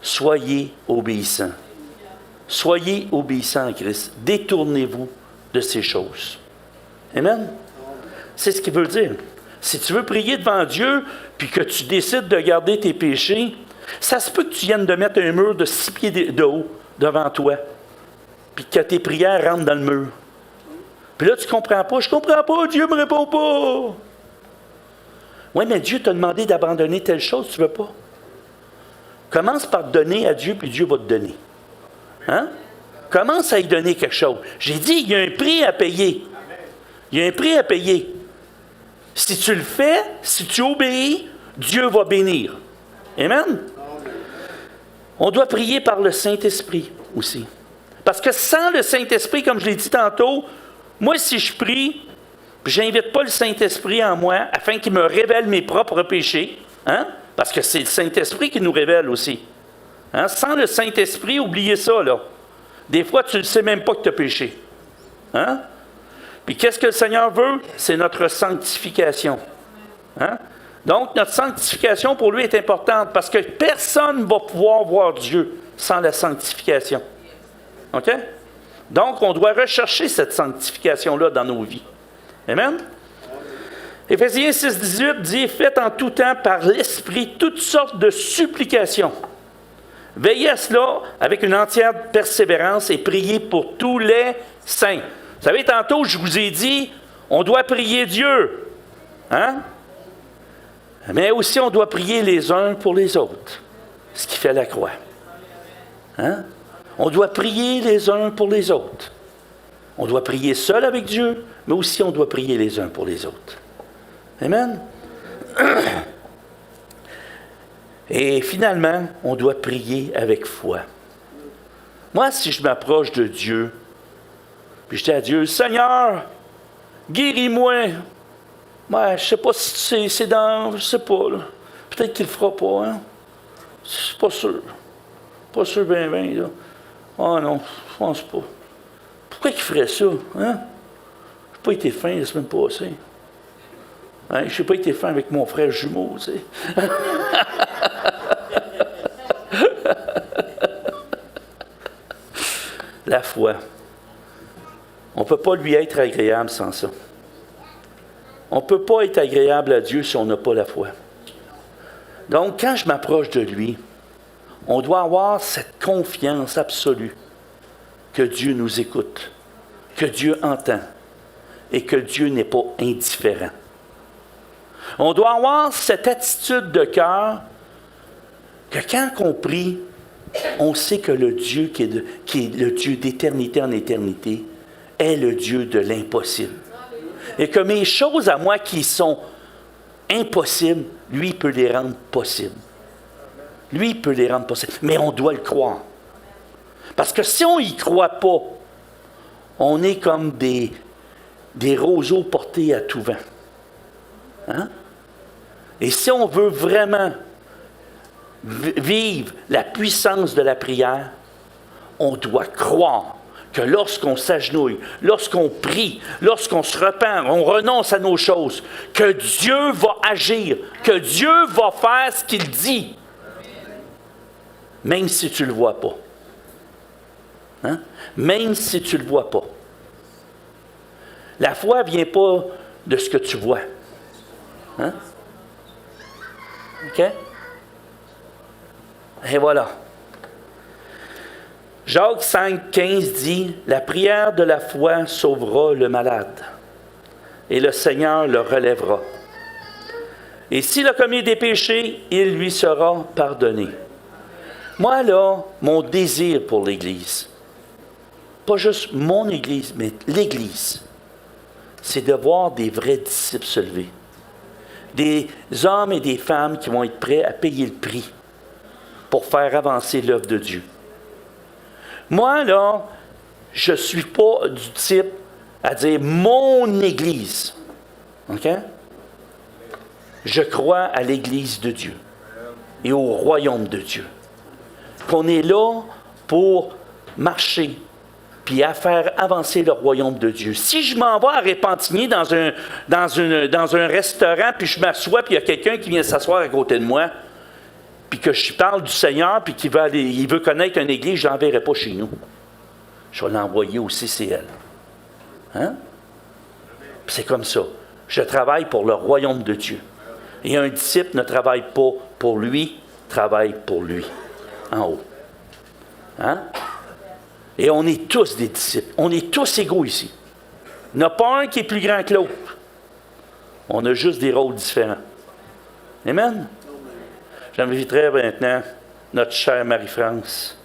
soyez obéissants. Soyez obéissants à Christ. Détournez-vous de ces choses. Amen? C'est ce qu'il veut dire. Si tu veux prier devant Dieu, puis que tu décides de garder tes péchés, ça se peut que tu viennes de mettre un mur de 6 pieds de haut devant toi, puis que tes prières rentrent dans le mur. Puis là, tu ne comprends pas. Je ne comprends pas, Dieu ne me répond pas. Oui, mais Dieu t'a demandé d'abandonner telle chose, tu ne veux pas. Commence par te donner à Dieu, puis Dieu va te donner. Hein? Commence à y donner quelque chose. J'ai dit, il y a un prix à payer. Il y a un prix à payer. Si tu le fais, si tu obéis, Dieu va bénir. Amen? On doit prier par le Saint-Esprit aussi. Parce que sans le Saint-Esprit, comme je l'ai dit tantôt, moi, si je prie, puis je n'invite pas le Saint-Esprit en moi afin qu'il me révèle mes propres péchés, hein? Parce que c'est le Saint-Esprit qui nous révèle aussi. Hein? Sans le Saint-Esprit, oubliez ça, là. Des fois, tu ne sais même pas que tu as péché. Hein? Puis qu'est-ce que le Seigneur veut? C'est notre sanctification. Hein? Donc, notre sanctification pour lui est importante parce que personne ne va pouvoir voir Dieu sans la sanctification. OK? Donc, on doit rechercher cette sanctification-là dans nos vies. Amen? Éphésiens 6, 18 dit « Faites en tout temps par l'Esprit toutes sortes de supplications. Veillez à cela avec une entière persévérance et priez pour tous les saints. » Vous savez, tantôt, je vous ai dit, on doit prier Dieu. Hein? Mais aussi, on doit prier les uns pour les autres. Ce qui fait la croix. Hein? On doit prier les uns pour les autres. On doit prier seul avec Dieu, mais aussi on doit prier les uns pour les autres. Amen? Et finalement, on doit prier avec foi. Moi, si je m'approche de Dieu, puis je dis à Dieu, « Seigneur, guéris-moi. » Ouais, je ne sais pas si c'est dans... Je ne sais pas, là. Peut-être qu'il ne le fera pas, hein? Je ne suis pas sûr. Pas sûr bien, là. Oh non, je pense pas. Pourquoi il ferait ça, hein? Je n'ai pas été fin la semaine passée. Hein? Je n'ai pas été fin avec mon frère jumeau, tu sais. La foi. On ne peut pas lui être agréable sans ça. On ne peut pas être agréable à Dieu si on n'a pas la foi. Donc, quand je m'approche de lui, on doit avoir cette confiance absolue que Dieu nous écoute, que Dieu entend et que Dieu n'est pas indifférent. On doit avoir cette attitude de cœur que quand on prie, on sait que le Dieu qui est le Dieu d'éternité en éternité est le Dieu de l'impossible. Et que mes choses à moi qui sont impossibles, lui peut les rendre possibles. Lui peut les rendre possibles. Mais on doit le croire. Parce que si on n'y croit pas, on est comme des roseaux portés à tout vent. Hein? Et si on veut vraiment vivre la puissance de la prière, on doit croire que lorsqu'on s'agenouille, lorsqu'on prie, lorsqu'on se repent, on renonce à nos choses, que Dieu va agir, que Dieu va faire ce qu'il dit, même si tu ne le vois pas. Hein? Même si tu ne le vois pas. La foi ne vient pas de ce que tu vois. Hein? OK? Et voilà. Jacques 5,15 dit « La prière de la foi sauvera le malade, et le Seigneur le relèvera. Et s'il a commis des péchés, il lui sera pardonné. » Moi, là, mon désir pour l'Église, pas juste mon Église, mais l'Église, c'est de voir des vrais disciples se lever. Des hommes et des femmes qui vont être prêts à payer le prix pour faire avancer l'œuvre de Dieu. Moi, là, je ne suis pas du type à dire « mon Église ». OK? Je crois à l'Église de Dieu et au royaume de Dieu. Qu'on est là pour marcher puis à faire avancer le royaume de Dieu. Si je m'en vais à Repentigny dans un restaurant, puis je m'assois, puis il y a quelqu'un qui vient s'asseoir à côté de moi, puis que je parle du Seigneur, puis qu'il veut connaître une église, je ne l'enverrai pas chez nous. Je vais l'envoyer au CCL. Hein? Puis c'est comme ça. Je travaille pour le royaume de Dieu. Et un disciple ne travaille pas pour lui, travaille pour lui, en haut. Hein? Et on est tous des disciples. On est tous égaux ici. Il n'y en a pas un qui est plus grand que l'autre. On a juste des rôles différents. Amen? J'inviterai maintenant notre chère Marie-France.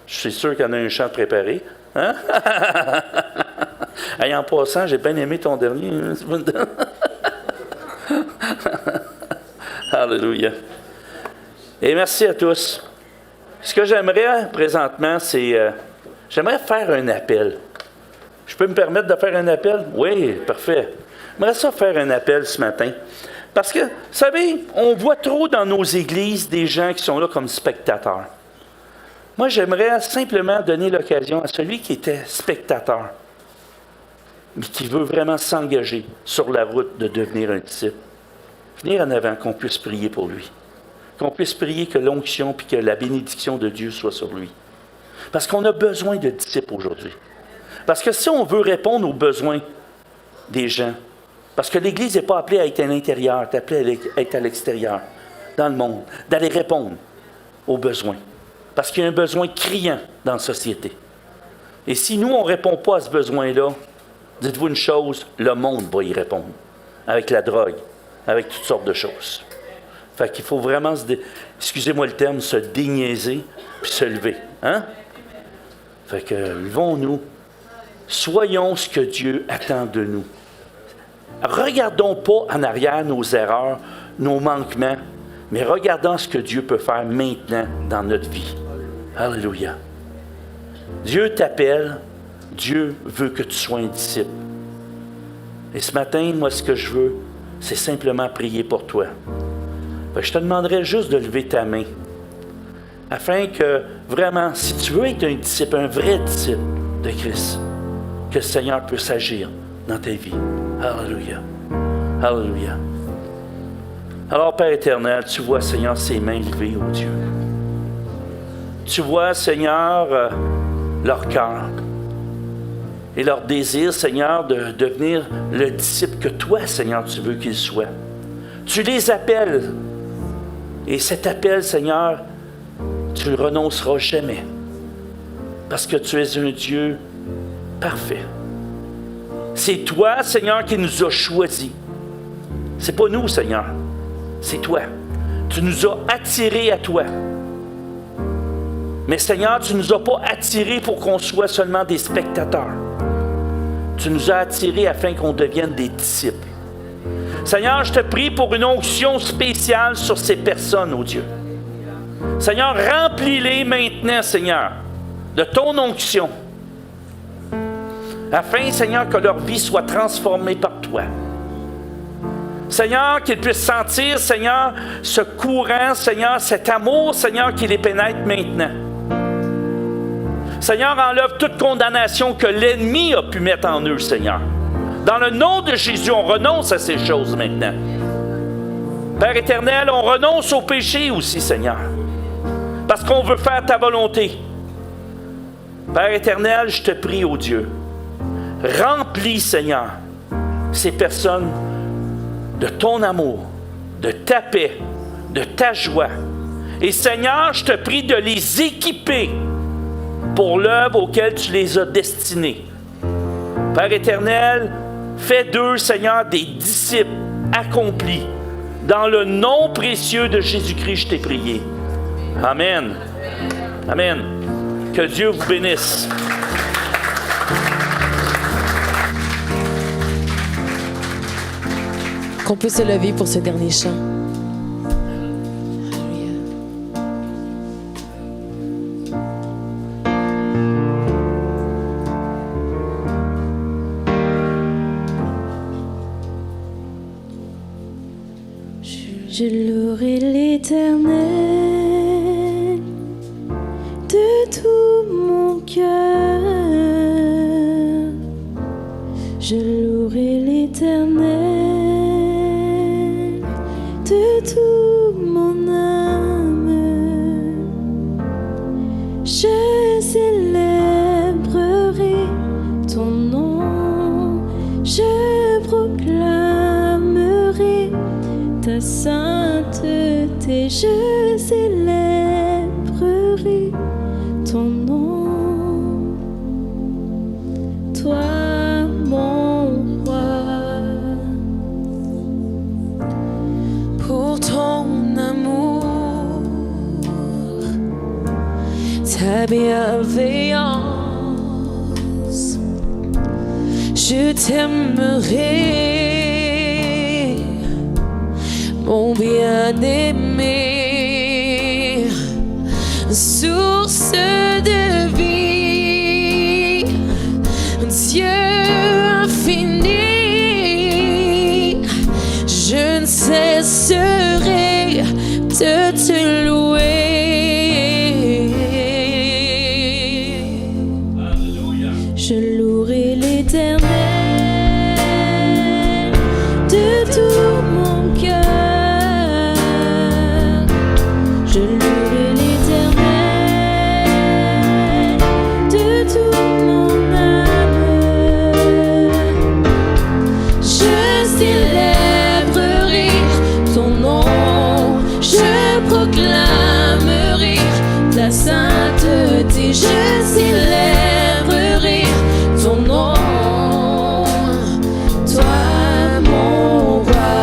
Je suis sûr qu'elle a un chant préparé. Hein? Et en passant, j'ai bien aimé ton dernier. Alléluia. Et merci à tous. Ce que j'aimerais présentement, c'est... j'aimerais faire un appel. Je peux me permettre de faire un appel? Oui, parfait. J'aimerais ça faire un appel ce matin. Parce que, vous savez, on voit trop dans nos églises des gens qui sont là comme spectateurs. Moi, j'aimerais simplement donner l'occasion à celui qui était spectateur, mais qui veut vraiment s'engager sur la route de devenir un disciple. Venir en avant, qu'on puisse prier pour lui. Qu'on puisse prier que l'onction et que la bénédiction de Dieu soit sur lui. Parce qu'on a besoin de disciples aujourd'hui. Parce que si on veut répondre aux besoins des gens, parce que l'Église n'est pas appelée à être à l'intérieur, elle est appelée à être à l'extérieur, dans le monde, d'aller répondre aux besoins. Parce qu'il y a un besoin criant dans la société. Et si nous, on ne répond pas à ce besoin-là, dites-vous une chose, le monde va y répondre. Avec la drogue, avec toutes sortes de choses. Fait qu'il faut vraiment, excusez-moi le terme, se déniaiser puis se lever. Hein? Fait que, levons-nous. Soyons ce que Dieu attend de nous. Regardons pas en arrière nos erreurs, nos manquements, mais regardons ce que Dieu peut faire maintenant dans notre vie. Alléluia. Dieu t'appelle, Dieu veut que tu sois un disciple. Et ce matin, moi, ce que je veux, c'est simplement prier pour toi. Fait que je te demanderais juste de lever ta main, afin que, vraiment, si tu veux être un disciple, un vrai disciple de Christ, que le Seigneur puisse agir dans ta vie. Alléluia. Alléluia. Alors, Père éternel, tu vois, Seigneur, ces mains levées, oh Dieu. Tu vois, Seigneur, leur cœur et leur désir, Seigneur, de devenir le disciple que toi, Seigneur, tu veux qu'ils soient. Tu les appelles. Et cet appel, Seigneur, tu ne le renonceras jamais. Parce que tu es un Dieu parfait. C'est toi, Seigneur, qui nous as choisis. C'est pas nous, Seigneur. C'est toi. Tu nous as attirés à toi. Mais Seigneur, tu ne nous as pas attirés pour qu'on soit seulement des spectateurs. Tu nous as attirés afin qu'on devienne des disciples. Seigneur, je te prie pour une onction spéciale sur ces personnes, oh Dieu. Seigneur, remplis-les maintenant, Seigneur, de ton onction. Afin, Seigneur, que leur vie soit transformée par toi. Seigneur, qu'ils puissent sentir, Seigneur, ce courant, Seigneur, cet amour, Seigneur, qui les pénètre maintenant. Seigneur, enlève toute condamnation que l'ennemi a pu mettre en eux, Seigneur. Dans le nom de Jésus, on renonce à ces choses maintenant. Père éternel, on renonce au péché aussi, Seigneur. Parce qu'on veut faire ta volonté. Père éternel, je te prie, ô Dieu, remplis, Seigneur, ces personnes de ton amour, de ta paix, de ta joie. Et Seigneur, je te prie de les équiper pour l'œuvre auquel tu les as destinés. Père éternel, fais d'eux, Seigneur, des disciples accomplis. Dans le nom précieux de Jésus-Christ, je t'ai prié. Amen. Amen. Que Dieu vous bénisse. Qu'on peut se lever pour ce dernier chant. Je louerai l'Éternel de tout mon cœur. Je louerai l'Éternel de tout mon âme. Je célébrerai ton nom. Je proclamerai ta sainteté, je célébrerai ton nom. Toi, mon roi, Pour ton amour, ta bienveillance, je t'aimerai. Mon bien-aimé, source de vie, Dieu infini, je ne cesserai de te louer. Alléluia. je louerai l'Éternel de tout mon cœur. Je louerai l'Éternel de toute mon âme. Je célébrerai ton nom, je proclamerai ta sainteté. Je célébrerai ton nom, toi mon roi,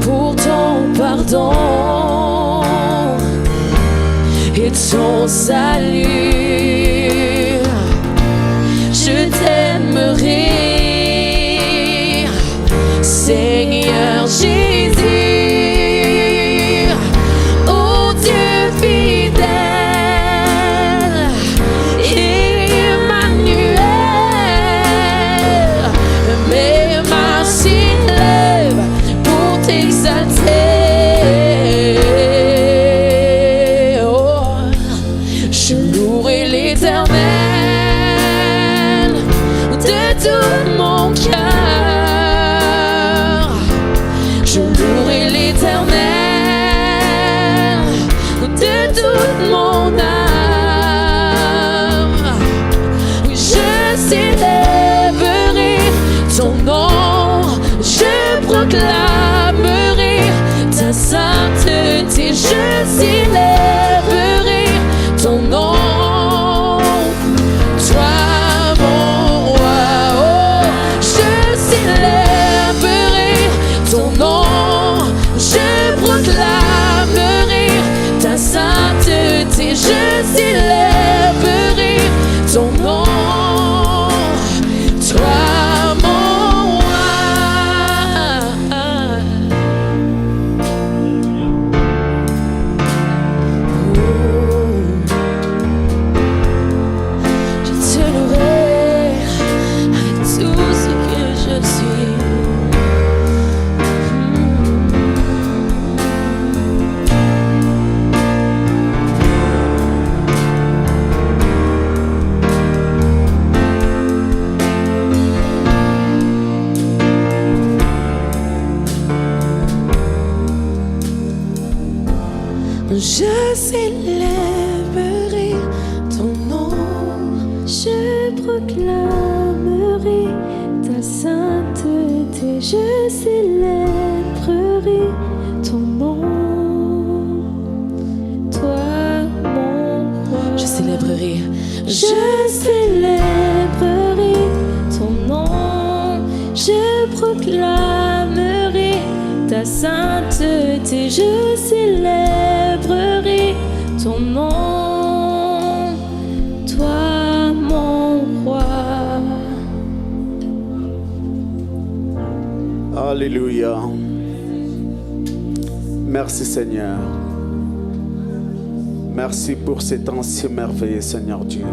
Pour ton pardon et ton salut, je t'aimerai, Seigneur Jésus. Oh Dieu fidèle, Emmanuel, mes mains s'élèvent pour t'exalter. Oh, je louerai l'Éternel de tout mon cœur. Je louerai l'Éternel de toute mon âme. Oui, je célébrerai ton nom, je proclamerai ta sainteté. Je célébrerai ton nom, toi mon roi. Oh, je proclamerai ta sainteté, je célébrerai ton nom, toi mon roi. Je célébrerai. Je célébrerai ton nom, je proclamerai ta sainteté, je célébrerai ton nom, toi mon roi. Alléluia. Merci Seigneur. Merci pour ces temps si merveilleux, Seigneur Dieu.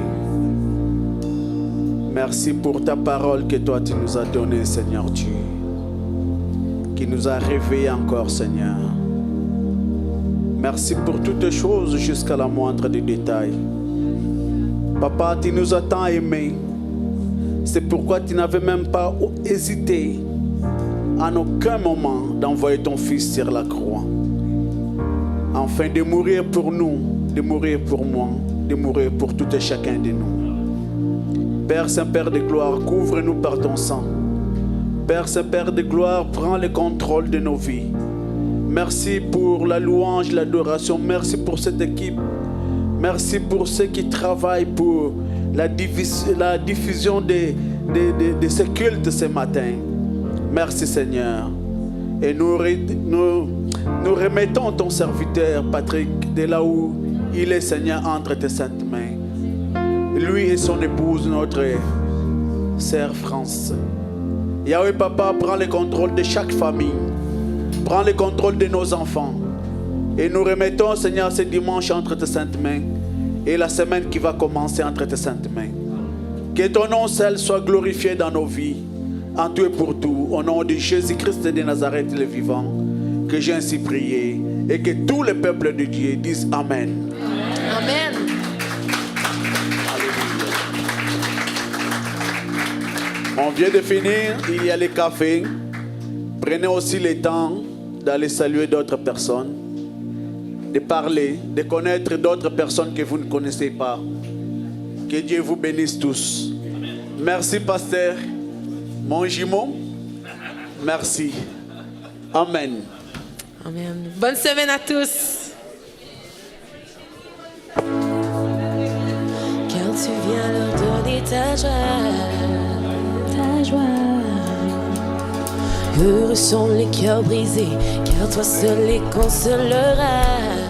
Merci pour ta parole que toi tu nous as donnée, Seigneur Dieu. Qui nous a réveillés encore, Seigneur. Merci pour toutes choses jusqu'à la moindre des détails. Papa, tu nous as tant aimés. C'est pourquoi tu n'avais même pas hésité en aucun moment d'envoyer ton Fils sur la croix. Afin de mourir pour nous, de mourir pour moi, de mourir pour tout et chacun de nous. Père Saint-Père de gloire, couvre-nous par ton sang. Père Saint-Père de gloire, prends le contrôle de nos vies. Merci pour la louange, l'adoration. Merci pour cette équipe. Merci pour ceux qui travaillent pour la diffusion de ce culte ce matin. Merci Seigneur. Et nous remettons ton serviteur Patrick de là où il est, Seigneur, entre tes saintes mains. Lui et son épouse, notre sœur France. Yahweh Papa, prends le contrôle de chaque famille. Prends le contrôle de nos enfants. Et nous remettons, Seigneur, ce dimanche entre tes saintes mains. Et la semaine qui va commencer entre tes saintes mains. Que ton nom seul soit glorifié dans nos vies. En tout et pour tout. Au nom de Jésus-Christ de Nazareth, le vivant. Que j'ai ainsi prié. Et que tout le peuple de Dieu dise Amen. Amen. On vient de finir, il y a les cafés. Prenez aussi le temps d'aller saluer d'autres personnes, de parler, de connaître d'autres personnes que vous ne connaissez pas. Que Dieu vous bénisse tous. Merci, pasteur. Mon jumeau. Merci. Amen. Amen. Bonne semaine à tous. Car tu viens leur donner ta joie. Heureux sont les cœurs brisés, car toi seul les consoleras.